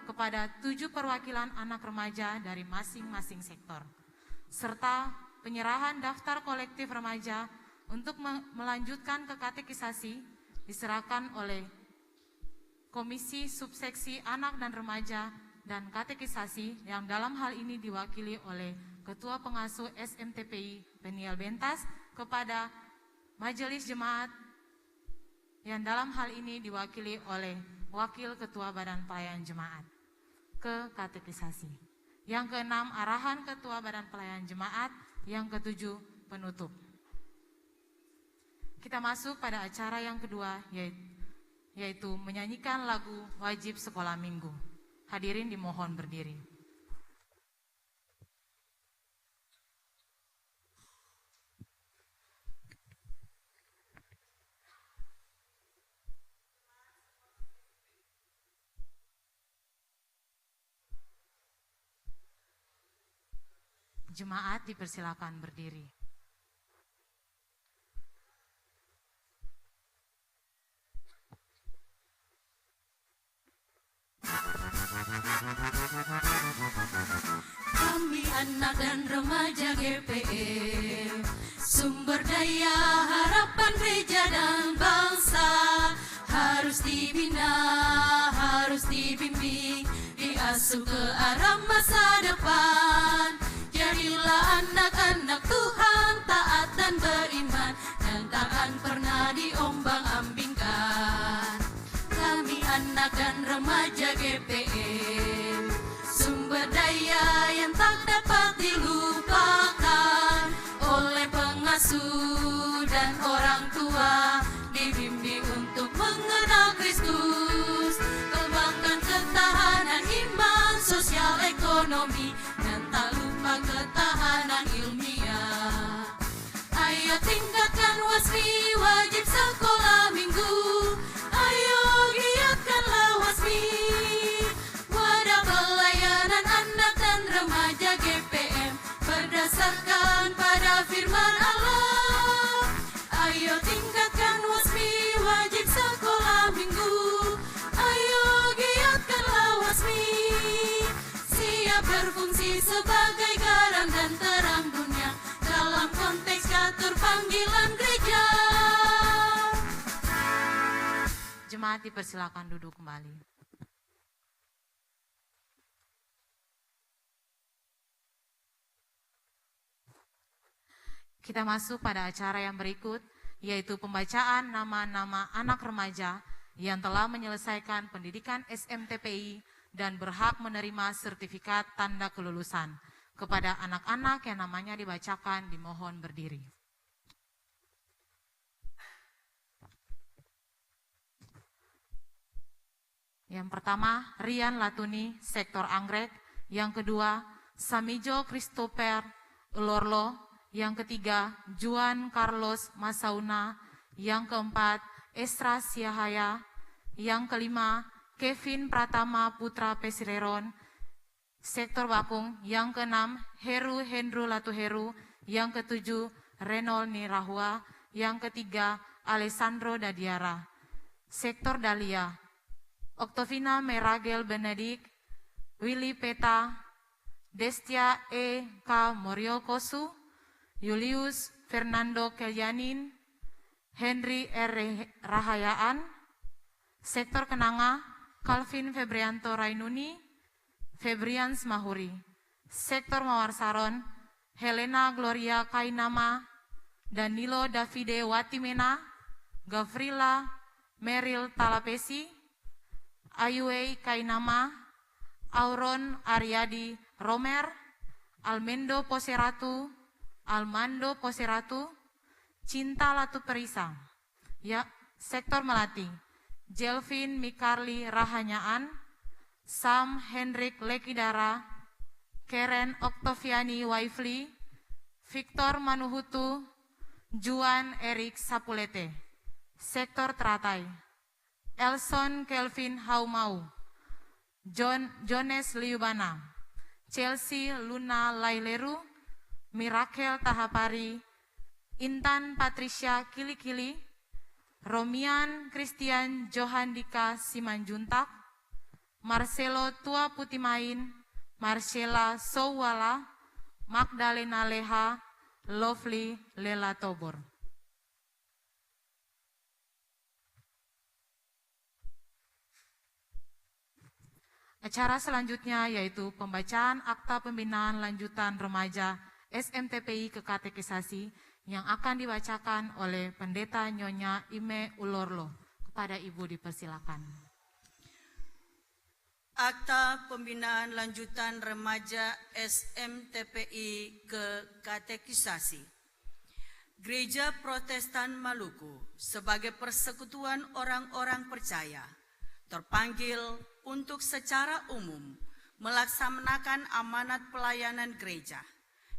kepada 7 perwakilan anak remaja dari masing-masing sektor, serta penyerahan daftar kolektif remaja untuk melanjutkan ke Katekisasi diserahkan oleh Komisi Subseksi Anak dan Remaja dan Katekisasi yang dalam hal ini diwakili oleh Ketua Pengasuh SMTPI Peniel Bentas kepada Majelis Jemaat yang dalam hal ini diwakili oleh Wakil Ketua Badan Pelayan Jemaat ke Katekisasi. Yang keenam, arahan Ketua Badan Pelayan Jemaat. Yang ketujuh, penutup. Kita masuk pada acara yang kedua, yaitu menyanyikan lagu wajib sekolah minggu. Hadirin dimohon berdiri. Jemaat dipersilakan berdiri. Kami anak dan remaja GPM, sumber daya harapan gereja dan bangsa, harus dibina, harus dibimbing, diasuh ke arah masa depan. Jadilah anak-anak Tuhan, taat dan beriman, dan takkan pernah diombang-ambingkan. Kami anak dan remaja GPM, sumber daya yang tak dapat dilupakan oleh pengasuh dan orang tua, dibimbing untuk mengenal Kristus, kembangkan ketahanan iman, sosial, ekonomi, dan tak lupa ketahanan ilmiah. Ayo tingkatkan WASMI, wajib sekolah minggu. Ayo giatkanlah WASMI, wadah pelayanan anak dan remaja GPM, berdasarkan pada firman Allah. Ayo tingkatkan WASMI, wajib sekolah minggu. Ayo giatkanlah WASMI, siap berfungsi sebagai garam dan terang dunia dalam konteks catur panggilan gereja. Jemaat dipersilakan duduk kembali. Kita masuk pada acara yang berikut, yaitu pembacaan nama-nama anak remaja yang telah menyelesaikan pendidikan SMTPI dan berhak menerima sertifikat tanda kelulusan. Kepada anak-anak yang namanya dibacakan, dimohon berdiri. Yang pertama, Rian Latuni, Sektor Anggrek. Yang kedua, Samijo Christopher Ulorlo. Yang ketiga, Juan Carlos Masauna. Yang keempat, Esra Siahaya. Yang kelima, Kevin Pratama Putra Pesireron, Sektor Bakung. Yang keenam, Heru Hendro Latuheru. Yang ketujuh, Renol Nirahua. Yang ketiga, Alessandro Dadiara. Sektor Dahlia, Oktovina Meragel Benedik, Willy Peta, Destia E. K. Moriokosu, Julius Fernando Kelyanin, Henry R. Rahayaan. Sektor Kenanga, Calvin Febrianto Rainuni, Febrians Mahuri. Sektor Mawar Saron, Helena Gloria Kainama, Danilo Davide Watimena, Gavrila Meril Talapesi, Ayuei Kainama, Auron Aryadi Romer, Almendo Poseratu, Almando Poseratu, Cinta Latu Perisang. Ya, Sektor Melati, Jelvin Mikarli Rahanyaan, Sam Hendrik Lekidara, Karen Oktoviani Waifli, Victor Manuhutu, Juan Erik Sapulete. Sektor Teratai, Elson Kelvin Haumau, Jones Liubana, Chelsea Luna Laileru, Mirakel Tahapari, Intan Patricia Kilikili, Romian Christian Johandika Simanjuntak, Marcelo Tua Putimain, Marcella Sowala, Magdalena Leha, Lovely Lela Tobor. Acara selanjutnya yaitu pembacaan Akta Pembinaan Lanjutan Remaja SMTPI ke Katekisasi yang akan dibacakan oleh Pendeta Nyonya Ime Ulorlo. Kepada Ibu dipersilakan. Akta Pembinaan Lanjutan Remaja SMTPI ke Katekisasi. Gereja Protestan Maluku sebagai persekutuan orang-orang percaya terpanggil untuk secara umum melaksanakan amanat pelayanan gereja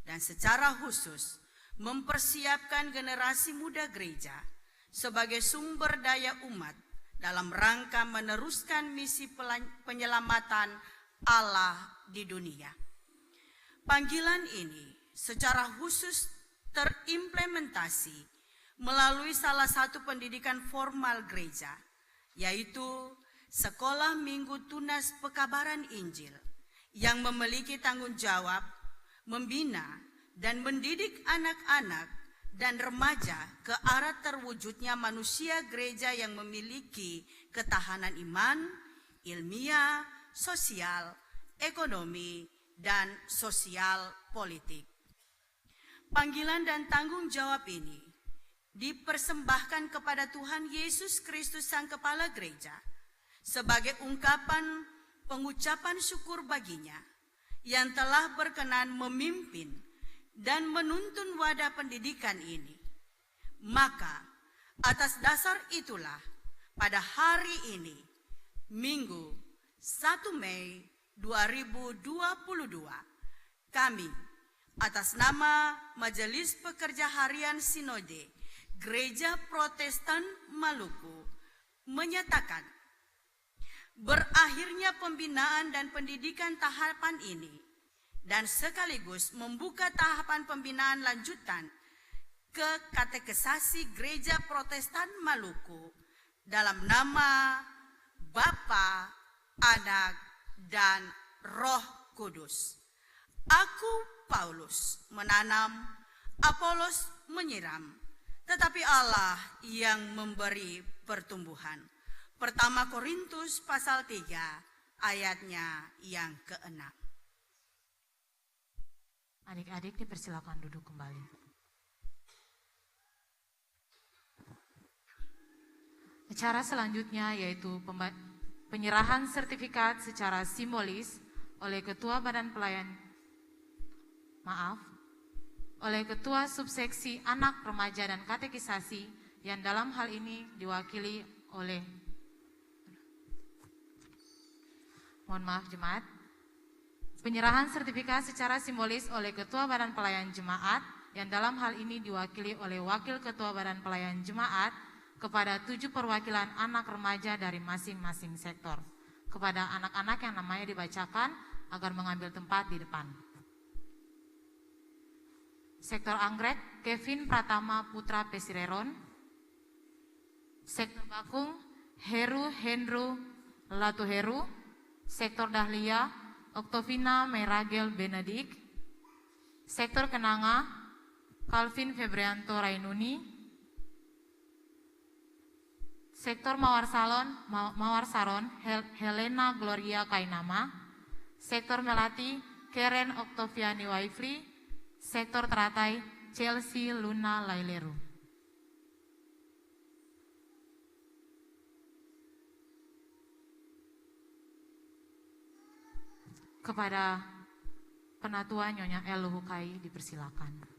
dan secara khusus mempersiapkan generasi muda gereja sebagai sumber daya umat dalam rangka meneruskan misi penyelamatan Allah di dunia. Panggilan ini secara khusus terimplementasi melalui salah satu pendidikan formal gereja, yaitu Sekolah Minggu Tunas Pekabaran Injil, yang memiliki tanggung jawab membina dan mendidik anak-anak dan remaja ke arah terwujudnya manusia gereja yang memiliki ketahanan iman, ilmiah, sosial, ekonomi, dan sosial politik. Panggilan dan tanggung jawab ini dipersembahkan kepada Tuhan Yesus Kristus Sang Kepala Gereja sebagai ungkapan pengucapan syukur baginya yang telah berkenan memimpin dan menuntun wadah pendidikan ini. Maka atas dasar itulah pada hari ini, Minggu 1 Mei 2022, kami atas nama Majelis Pekerja Harian Sinode Gereja Protestan Maluku menyatakan berakhirnya pembinaan dan pendidikan tahapan ini dan sekaligus membuka tahapan pembinaan lanjutan ke Katekisasi Gereja Protestan Maluku dalam nama Bapa, Anak, dan Roh Kudus. Aku, Paulus, menanam, Apolos menyiram, tetapi Allah yang memberi pertumbuhan. Pertama Korintus pasal 3 ayatnya yang ke-6. Adik-adik dipersilakan duduk kembali. Acara selanjutnya yaitu penyerahan sertifikat secara simbolis oleh Ketua Ketua Subseksi Anak, Remaja, dan Katekisasi yang dalam hal ini diwakili oleh Jemaat. Penyerahan sertifikat secara simbolis oleh Ketua Badan Pelayan Jemaat yang dalam hal ini diwakili oleh Wakil Ketua Badan Pelayan Jemaat kepada 7 perwakilan anak remaja dari masing-masing sektor. Kepada anak-anak yang namanya dibacakan agar mengambil tempat di depan. Sektor Anggrek, Kevin Pratama Putra Pesireron. Sektor Bakung, Heru Hendro Latuheru. Sektor Dahlia, Oktovina Meragel Benedik. Sektor Kenanga, Calvin Febrianto Rainuni. Sektor Mawar Saron, Helena Gloria Kainama. Sektor Melati, Keren Oktoviani Waifli. Sektor Teratai, Chelsea Luna Laileru. Kepada Penatua Nyonya El Luhukai dipersilakan.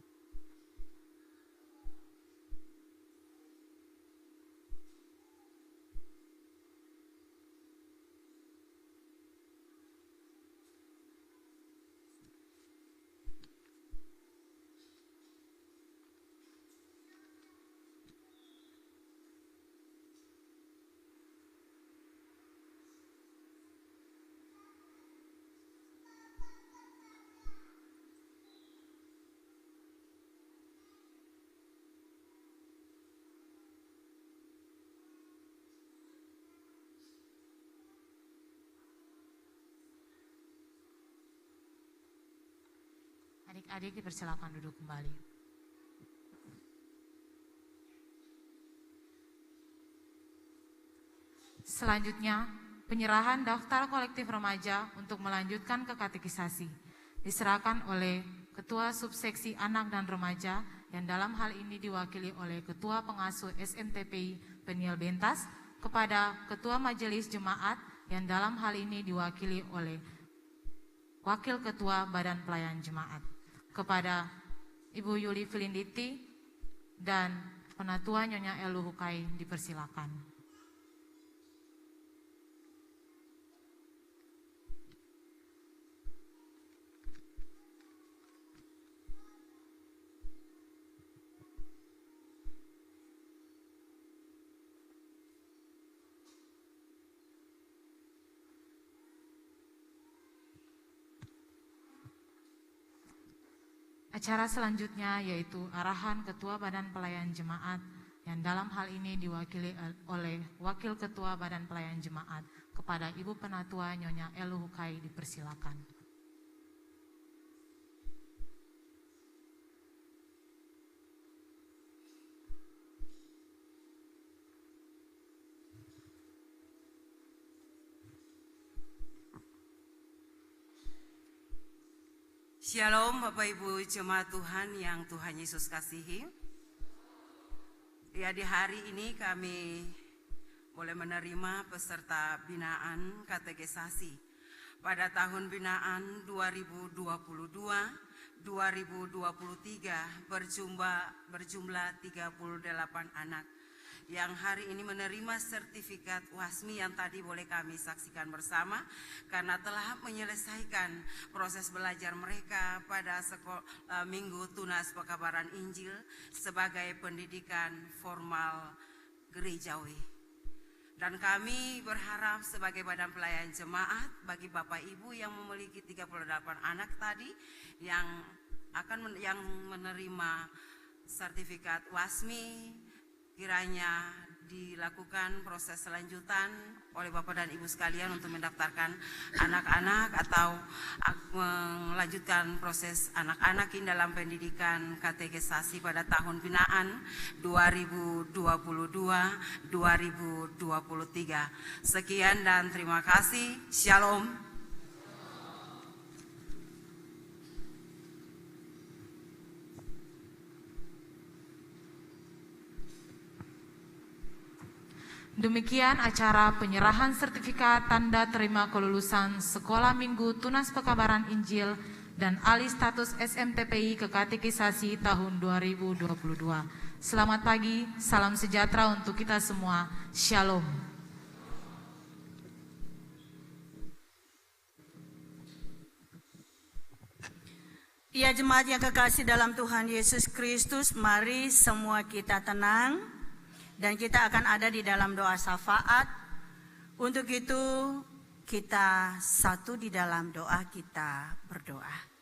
Adik-adik dipersilakan duduk kembali. Selanjutnya, penyerahan daftar kolektif remaja untuk melanjutkan ke katekisasi diserahkan oleh Ketua Subseksi Anak dan Remaja yang dalam hal ini diwakili oleh Ketua Pengasuh SMTPI Peniel Bentas kepada Ketua Majelis Jemaat yang dalam hal ini diwakili oleh Wakil Ketua Badan Pelayan Jemaat. Kepada Ibu Yuli Filinditi dan Penatua Nyonya El Luhukai dipersilakan. Acara selanjutnya yaitu arahan Ketua Badan Pelayan Jemaat yang dalam hal ini diwakili oleh Wakil Ketua Badan Pelayan Jemaat kepada Ibu Penatua Nyonya El Luhukai dipersilakan. Shalom Bapak Ibu Jemaat Tuhan yang Tuhan Yesus kasihi. Ya, di hari ini kami boleh menerima peserta binaan katekisasi pada tahun binaan 2022-2023 berjumlah 38 anak yang hari ini menerima sertifikat WASMI yang tadi boleh kami saksikan bersama karena telah menyelesaikan proses belajar mereka pada Minggu Tunas Pekabaran Injil sebagai pendidikan formal gerejawi. Dan kami berharap sebagai Badan Pelayan Jemaat bagi Bapak Ibu yang memiliki 38 anak tadi yang menerima sertifikat WASMI, kiranya dilakukan proses selanjutan oleh Bapak dan Ibu sekalian untuk mendaftarkan anak-anak atau melanjutkan proses anak-anak ini dalam pendidikan katekisasi pada tahun binaan 2022-2023. Sekian dan terima kasih. Shalom. Demikian acara penyerahan sertifikat tanda terima kelulusan Sekolah Minggu Tunas Pekabaran Injil dan alih status SMTPI ke katekisasi tahun 2022. Selamat pagi, salam sejahtera untuk kita semua. Shalom. Ya jemaat yang kekasih dalam Tuhan Yesus Kristus, mari semua kita tenang dan kita akan ada di dalam doa syafaat. Untuk itu kita satu di dalam doa, kita berdoa.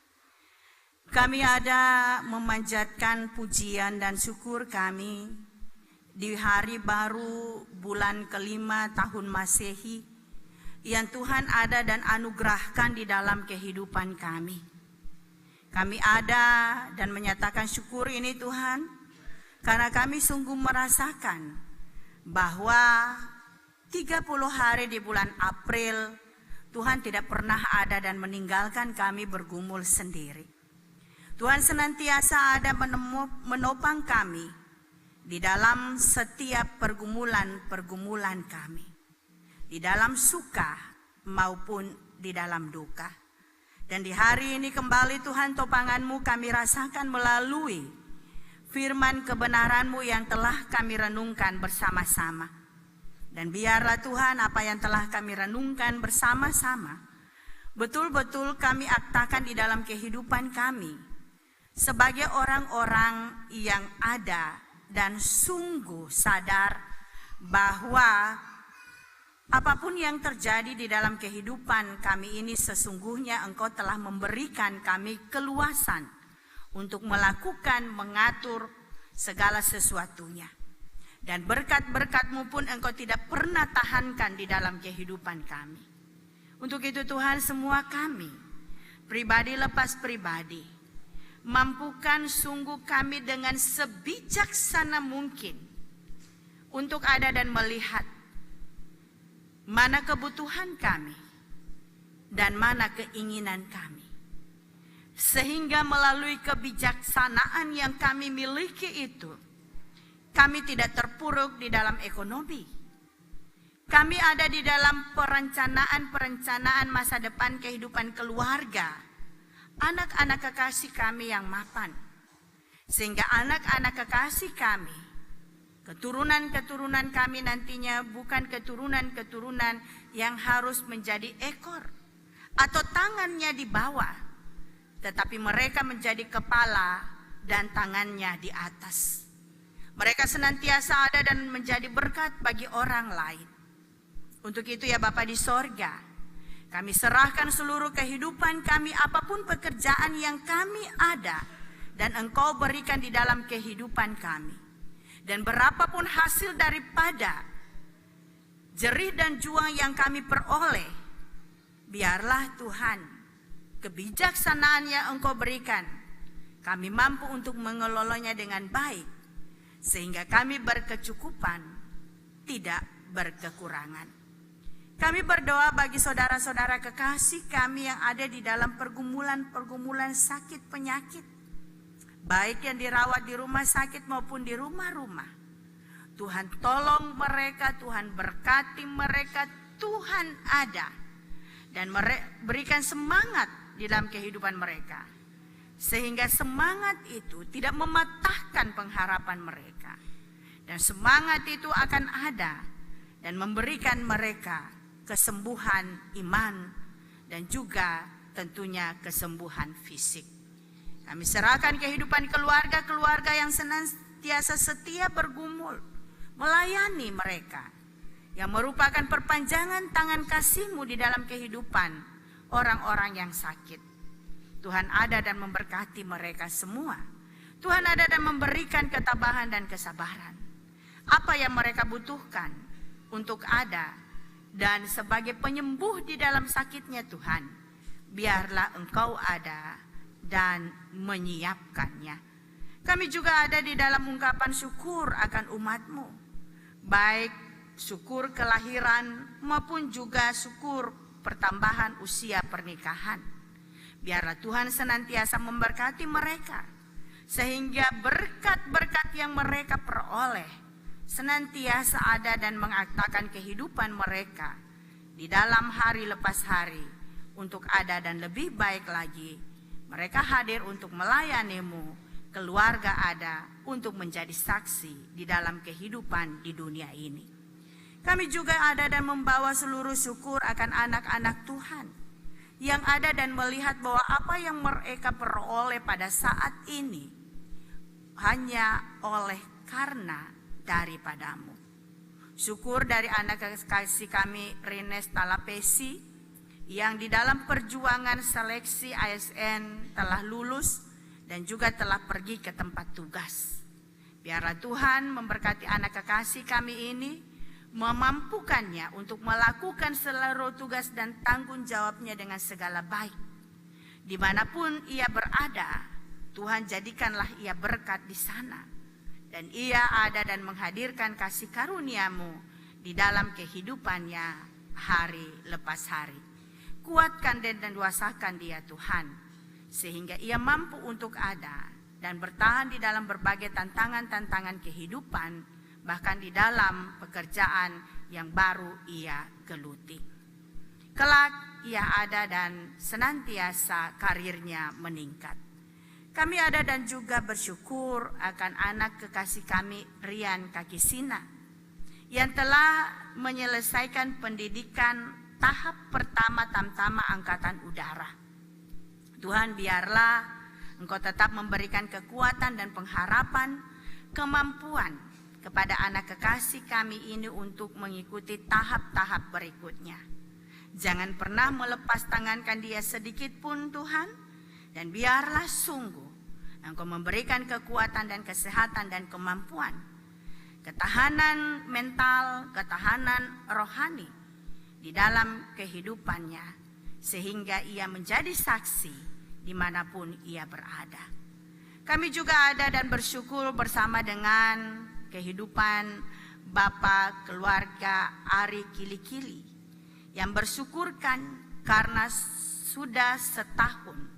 Kami ada memanjatkan pujian dan syukur kami di hari baru bulan kelima tahun Masehi yang Tuhan ada dan anugerahkan di dalam kehidupan kami. Kami ada dan menyatakan syukur ini Tuhan, karena kami sungguh merasakan bahwa 30 hari di bulan April, Tuhan tidak pernah ada dan meninggalkan kami bergumul sendiri. Tuhan senantiasa ada menopang kami di dalam setiap pergumulan kami, di dalam suka maupun di dalam duka. Dan di hari ini kembali Tuhan topangan-Mu kami rasakan melalui firman kebenaran-Mu yang telah kami renungkan bersama-sama. Dan biarlah Tuhan apa yang telah kami renungkan bersama-sama betul-betul kami aktakan di dalam kehidupan kami sebagai orang-orang yang ada dan sungguh sadar bahwa apapun yang terjadi di dalam kehidupan kami ini sesungguhnya Engkau telah memberikan kami keluasan untuk melakukan, mengatur segala sesuatunya. Dan berkat-berkat-Mu pun Engkau tidak pernah tahankan di dalam kehidupan kami. Untuk itu Tuhan, semua kami, pribadi lepas pribadi, mampukan sungguh kami dengan sebijaksana mungkin untuk ada dan melihat mana kebutuhan kami dan mana keinginan kami. Sehingga melalui kebijaksanaan yang kami miliki itu, kami tidak terpuruk di dalam ekonomi. Kami ada di dalam perencanaan masa depan kehidupan keluarga, anak-anak kekasih kami yang mapan. Sehingga anak-anak kekasih kami, keturunan-keturunan kami nantinya bukan keturunan-keturunan yang harus menjadi ekor atau tangannya di bawah, tetapi mereka menjadi kepala dan tangannya di atas. Mereka senantiasa ada dan menjadi berkat bagi orang lain. Untuk itu ya Bapa di sorga, kami serahkan seluruh kehidupan kami, apapun pekerjaan yang kami ada dan Engkau berikan di dalam kehidupan kami. Dan berapapun hasil daripada jerih dan juang yang kami peroleh, biarlah Tuhan kebijaksanaan yang Engkau berikan, kami mampu untuk mengelolanya dengan baik, sehingga kami berkecukupan, tidak berkekurangan. Kami berdoa bagi saudara-saudara kekasih kami yang ada di dalam pergumulan-pergumulan sakit penyakit, baik yang dirawat di rumah sakit maupun di rumah-rumah. Tuhan tolong mereka, Tuhan berkati mereka, Tuhan ada dan berikan semangat di dalam kehidupan mereka, sehingga semangat itu tidak mematahkan pengharapan mereka, dan semangat itu akan ada dan memberikan mereka kesembuhan iman dan juga tentunya kesembuhan fisik. Kami serahkan kehidupan keluarga-keluarga yang senantiasa setia bergumul, melayani mereka, yang merupakan perpanjangan tangan kasih-Mu di dalam kehidupan orang-orang yang sakit. Tuhan ada dan memberkati mereka semua. Tuhan ada dan memberikan ketabahan dan kesabaran. Apa yang mereka butuhkan untuk ada dan sebagai penyembuh di dalam sakitnya Tuhan, biarlah Engkau ada dan menyiapkannya. Kami juga ada di dalam ungkapan syukur akan umat-Mu, baik syukur kelahiran maupun juga syukur pertambahan usia pernikahan. Biarlah Tuhan senantiasa memberkati mereka, sehingga berkat-berkat yang mereka peroleh senantiasa ada dan mengaktakan kehidupan mereka di dalam hari lepas hari untuk ada dan lebih baik lagi. Mereka hadir untuk melayani-Mu, keluarga ada untuk menjadi saksi di dalam kehidupan di dunia ini. Kami juga ada dan membawa seluruh syukur akan anak-anak Tuhan yang ada dan melihat bahwa apa yang mereka peroleh pada saat ini hanya oleh karena daripada-Mu. Syukur dari anak kekasih kami Rines Talapesi yang di dalam perjuangan seleksi ASN telah lulus dan juga telah pergi ke tempat tugas. Biarlah Tuhan memberkati anak kekasih kami ini, memampukannya untuk melakukan seluruh tugas dan tanggung jawabnya dengan segala baik. Dimanapun ia berada, Tuhan jadikanlah ia berkat di sana. Dan ia ada dan menghadirkan kasih karunia-Mu di dalam kehidupannya hari lepas hari. Kuatkan dan kuasakan dia Tuhan, sehingga ia mampu untuk ada dan bertahan di dalam berbagai tantangan-tantangan kehidupan, bahkan di dalam pekerjaan yang baru ia geluti. Kelak ia ada dan senantiasa karirnya meningkat. Kami ada dan juga bersyukur akan anak kekasih kami Rian Kakisina yang telah menyelesaikan pendidikan tahap pertama Tamtama Angkatan Udara. Tuhan, biarlah Engkau tetap memberikan kekuatan dan pengharapan, kemampuan kepada anak kekasih kami ini untuk mengikuti tahap-tahap berikutnya. Jangan pernah melepas tangankan dia sedikit pun Tuhan. Dan biarlah sungguh Engkau memberikan kekuatan dan kesehatan dan kemampuan, ketahanan mental, ketahanan rohani di dalam kehidupannya, sehingga ia menjadi saksi dimanapun ia berada. Kami juga ada dan bersyukur bersama dengan kehidupan Bapak keluarga Ari Kili-Kili yang bersyukurkan karena sudah setahun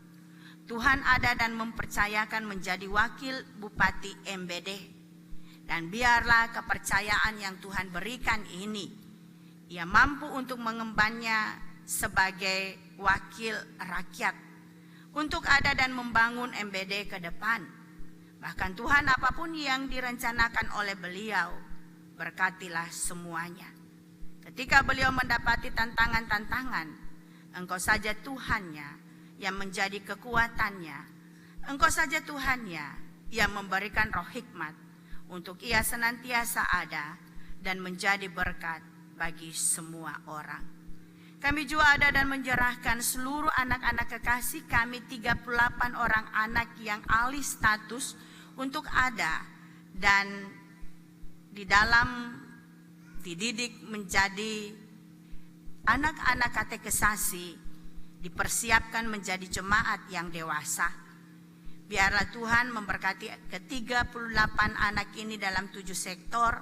Tuhan ada dan mempercayakan menjadi wakil Bupati MBD. Dan biarlah kepercayaan yang Tuhan berikan ini, ia mampu untuk mengembannya sebagai wakil rakyat, untuk ada dan membangun MBD ke depan. Bahkan Tuhan, apapun yang direncanakan oleh beliau, berkatilah semuanya. Ketika beliau mendapati tantangan-tantangan, Engkau saja Tuhannya yang menjadi kekuatannya. Engkau saja Tuhannya yang memberikan roh hikmat untuk ia senantiasa ada dan menjadi berkat bagi semua orang. Kami juga ada dan menyerahkan seluruh anak-anak kekasih kami 38 orang anak yang alih status untuk ada dan di dalam dididik menjadi anak-anak katekisasi, dipersiapkan menjadi jemaat yang dewasa. Biarlah Tuhan memberkati ke-38 anak ini dalam 7 sektor,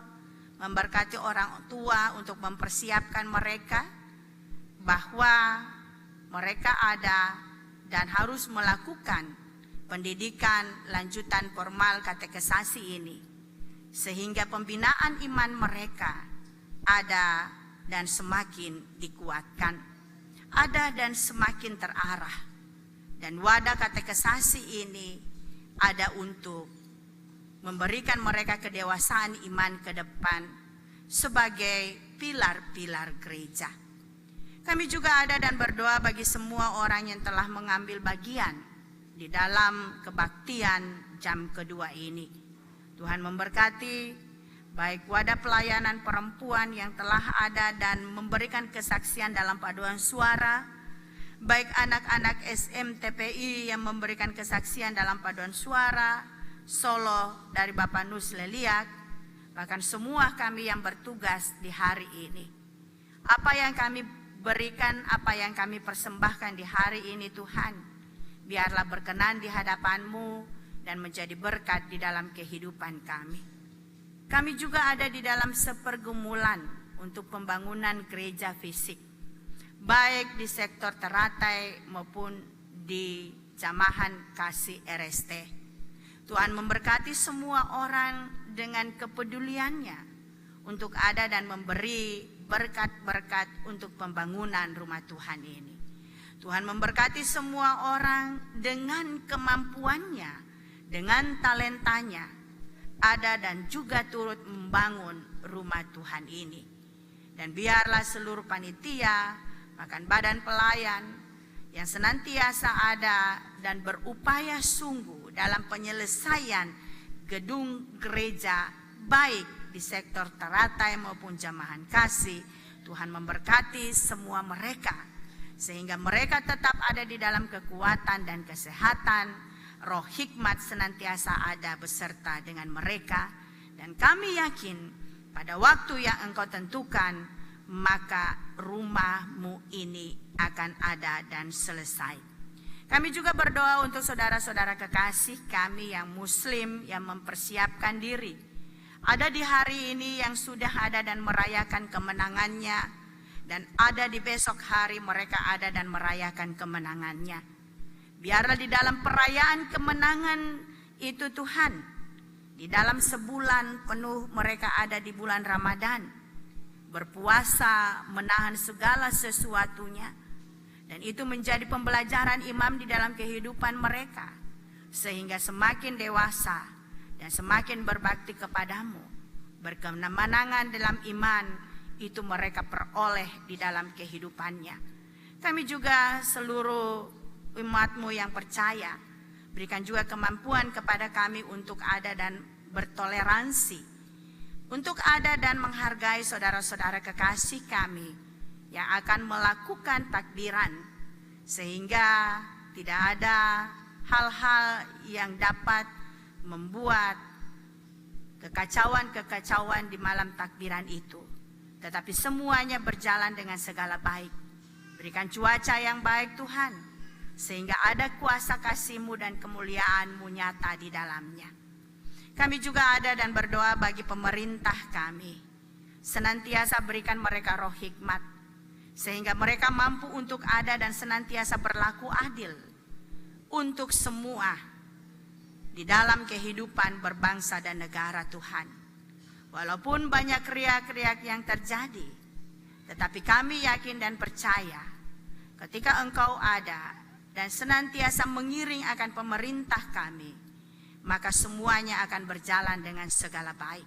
memberkati orang tua untuk mempersiapkan mereka bahwa mereka ada dan harus melakukan pendidikan lanjutan formal katekisasi ini, sehingga pembinaan iman mereka ada dan semakin dikuatkan, ada dan semakin terarah. Dan wadah katekisasi ini ada untuk memberikan mereka kedewasaan iman ke depan sebagai pilar-pilar gereja. Kami juga ada dan berdoa bagi semua orang yang telah mengambil bagian di dalam kebaktian jam kedua ini. Tuhan memberkati baik wadah pelayanan perempuan yang telah ada dan memberikan kesaksian dalam paduan suara, baik anak-anak SMTPI yang memberikan kesaksian dalam paduan suara, solo dari Bapak Nus Leliak, bahkan semua kami yang bertugas di hari ini. Apa yang kami berikan, apa yang kami persembahkan di hari ini Tuhan, biarlah berkenan di hadapan-Mu dan menjadi berkat di dalam kehidupan kami. Kami juga ada di dalam sepergumulan untuk pembangunan gereja fisik, baik di sektor Teratai maupun di Jamahan Kasih RST. Tuhan memberkati semua orang dengan kepeduliannya untuk ada dan memberi berkat-berkat untuk pembangunan rumah Tuhan ini. Tuhan memberkati semua orang dengan kemampuannya, dengan talentanya, ada dan juga turut membangun rumah Tuhan ini. Dan biarlah seluruh panitia, bahkan badan pelayan yang senantiasa ada dan berupaya sungguh dalam penyelesaian gedung gereja, baik di sektor teratai maupun jamahan kasih, Tuhan memberkati semua mereka, sehingga mereka tetap ada di dalam kekuatan dan kesehatan. Roh hikmat senantiasa ada beserta dengan mereka, dan kami yakin pada waktu yang Engkau tentukan, maka rumah-Mu ini akan ada dan selesai. Kami juga berdoa untuk saudara-saudara kekasih kami yang Muslim yang mempersiapkan diri ada di hari ini, yang sudah ada dan merayakan kemenangannya, dan ada di besok hari mereka ada dan merayakan kemenangannya. Biarlah di dalam perayaan kemenangan itu Tuhan, di dalam sebulan penuh mereka ada di bulan Ramadan, berpuasa, menahan segala sesuatunya, dan itu menjadi pembelajaran imam di dalam kehidupan mereka, sehingga semakin dewasa dan semakin berbakti kepadamu, berkemenangan dalam iman itu mereka peroleh di dalam kehidupannya. Kami juga seluruh umat-Mu yang percaya, berikan juga kemampuan kepada kami untuk ada dan bertoleransi, untuk ada dan menghargai saudara-saudara kekasih kami yang akan melakukan takbiran, sehingga tidak ada hal-hal yang dapat membuat kekacauan-kekacauan di malam takbiran itu, tetapi semuanya berjalan dengan segala baik. Berikan cuaca yang baik Tuhan, sehingga ada kuasa kasih-Mu dan kemuliaan-Mu nyata di dalamnya. Kami juga ada dan berdoa bagi pemerintah kami, senantiasa berikan mereka roh hikmat, sehingga mereka mampu untuk ada dan senantiasa berlaku adil untuk semua di dalam kehidupan berbangsa dan negara Tuhan. Walaupun banyak riak-riak yang terjadi, tetapi kami yakin dan percaya ketika Engkau ada dan senantiasa mengiring akan pemerintah kami, maka semuanya akan berjalan dengan segala baik.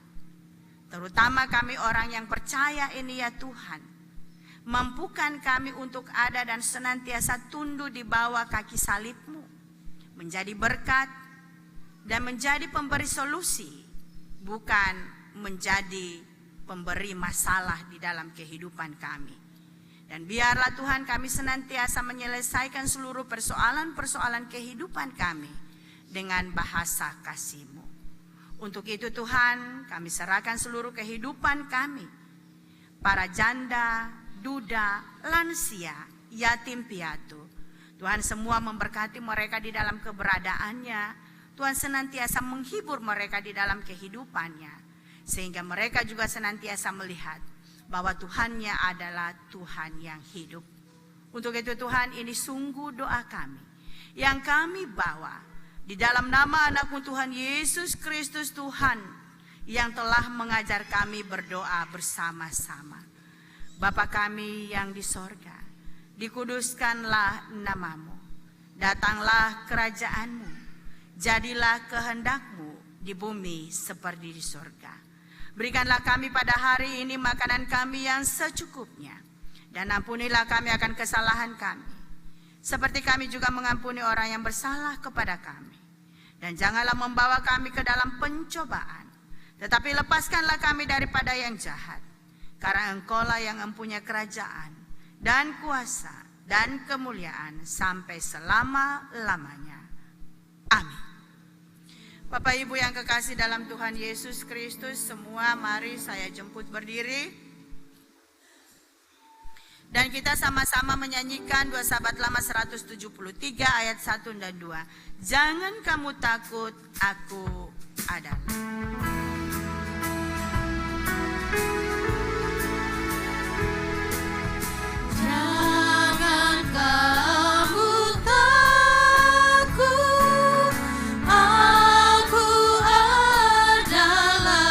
Terutama kami orang yang percaya ini ya Tuhan, mampukan kami untuk ada dan senantiasa tunduk di bawah kaki salib-Mu, menjadi berkat dan menjadi pemberi solusi, bukan menjadi pemberi masalah di dalam kehidupan kami. Dan biarlah Tuhan kami senantiasa menyelesaikan seluruh persoalan-persoalan kehidupan kami dengan bahasa kasih-Mu. Untuk itu Tuhan, kami serahkan seluruh kehidupan kami, para janda, duda, lansia, yatim piatu. Tuhan semua memberkati mereka di dalam keberadaannya. Tuhan senantiasa menghibur mereka di dalam kehidupannya, sehingga mereka juga senantiasa melihat bahwa Tuhannya adalah Tuhan yang hidup. Untuk itu Tuhan, ini sungguh doa kami yang kami bawa di dalam nama anak-Mu Tuhan Yesus Kristus Tuhan, yang telah mengajar kami berdoa bersama-sama. Bapa kami yang di sorga, dikuduskanlah nama-Mu, datanglah kerajaan-Mu, jadilah kehendak-Mu di bumi seperti di sorga. Berikanlah kami pada hari ini makanan kami yang secukupnya, dan ampunilah kami akan kesalahan kami, seperti kami juga mengampuni orang yang bersalah kepada kami. Dan janganlah membawa kami ke dalam pencobaan, tetapi lepaskanlah kami daripada yang jahat. Karena Engkau-lah yang mempunyai kerajaan dan kuasa dan kemuliaan sampai selama-lamanya. Amin. Bapak Ibu yang kekasih dalam Tuhan Yesus Kristus, semua mari saya jemput berdiri. Dan kita sama-sama menyanyikan dua sahabat lama 173 ayat 1 dan 2. Jangan kamu takut, aku adalah. Jangan kamu takut, aku adalah.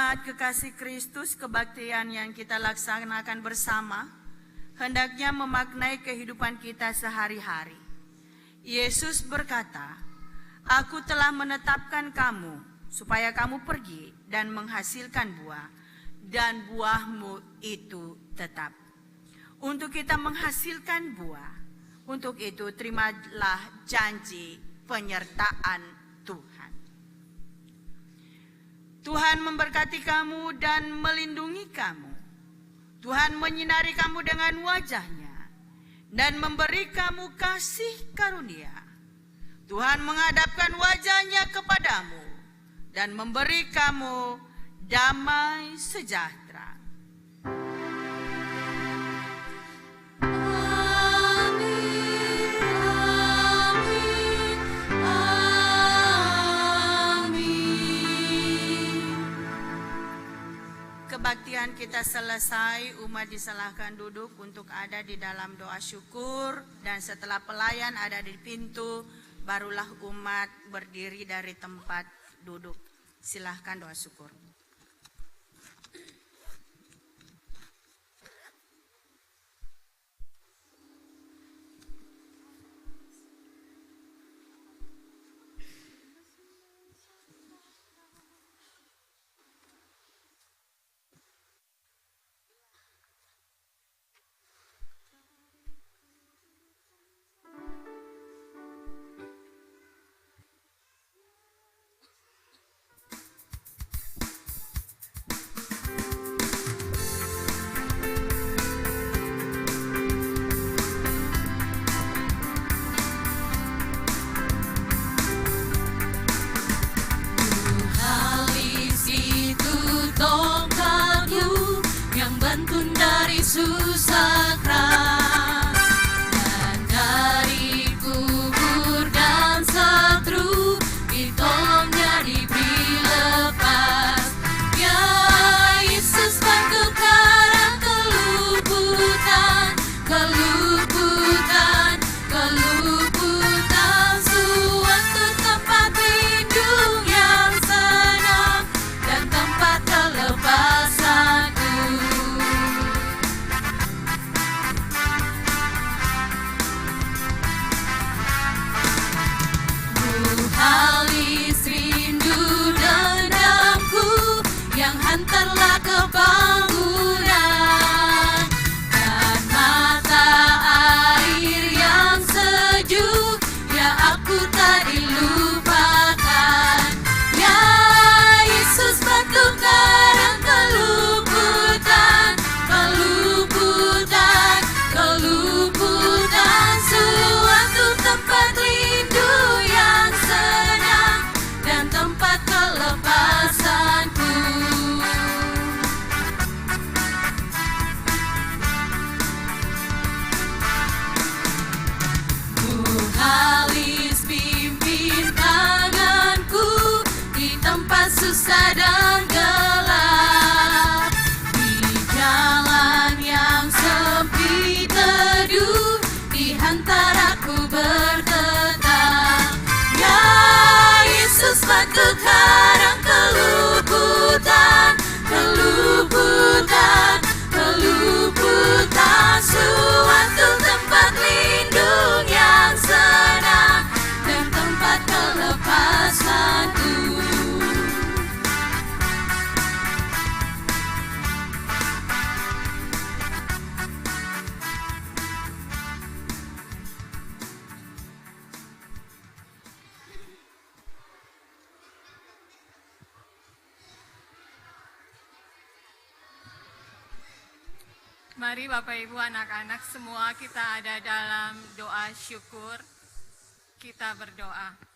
jemaat kekasih Kristus, kebaktian yang kita laksanakan bersama hendaknya memaknai kehidupan kita sehari-hari. Yesus berkata, "Aku telah menetapkan kamu supaya kamu pergi dan menghasilkan buah, dan buahmu itu tetap." Untuk kita menghasilkan buah, untuk itu terimalah janji penyertaan Tuhan. Tuhan memberkati kamu dan melindungi kamu. Tuhan menyinari kamu dengan wajah-Nya dan memberi kamu kasih karunia. Tuhan menghadapkan wajah-Nya kepadamu dan memberi kamu damai sejahtera. Kebaktian kita selesai, umat disilahkan duduk untuk ada di dalam doa syukur, dan setelah pelayan ada di pintu, barulah umat berdiri dari tempat duduk. Silahkan doa syukur. susah keras, dan dari kubur dan setru ditolongnya diberi lepas. Ya Yesus bantu karang keluputan, keluputan, keluputan, suatu tempat lindung yang senang dan tempat kelepasanku. Halis rindu dendamku yang hantarlah ke bangunan, dan mata air yang sejuk, ya aku tak dilupakan. Ya Yesus bantu karang keluputan, keluputan, keluputan, suatu tempat lindung yang senang dan tempat kelepasanku. Halis pimpin tanganku di tempat susah dan gelap, di jalan yang sempit teduh, dihantar aku bertetap. Ya Yesus bantu karang keluputan, keluputan, keluputan, suatu tempat lindung yang senang dan tempat kelepasanku. Mari Bapak Ibu anak-anak semua kita ada dalam doa syukur. Kita berdoa.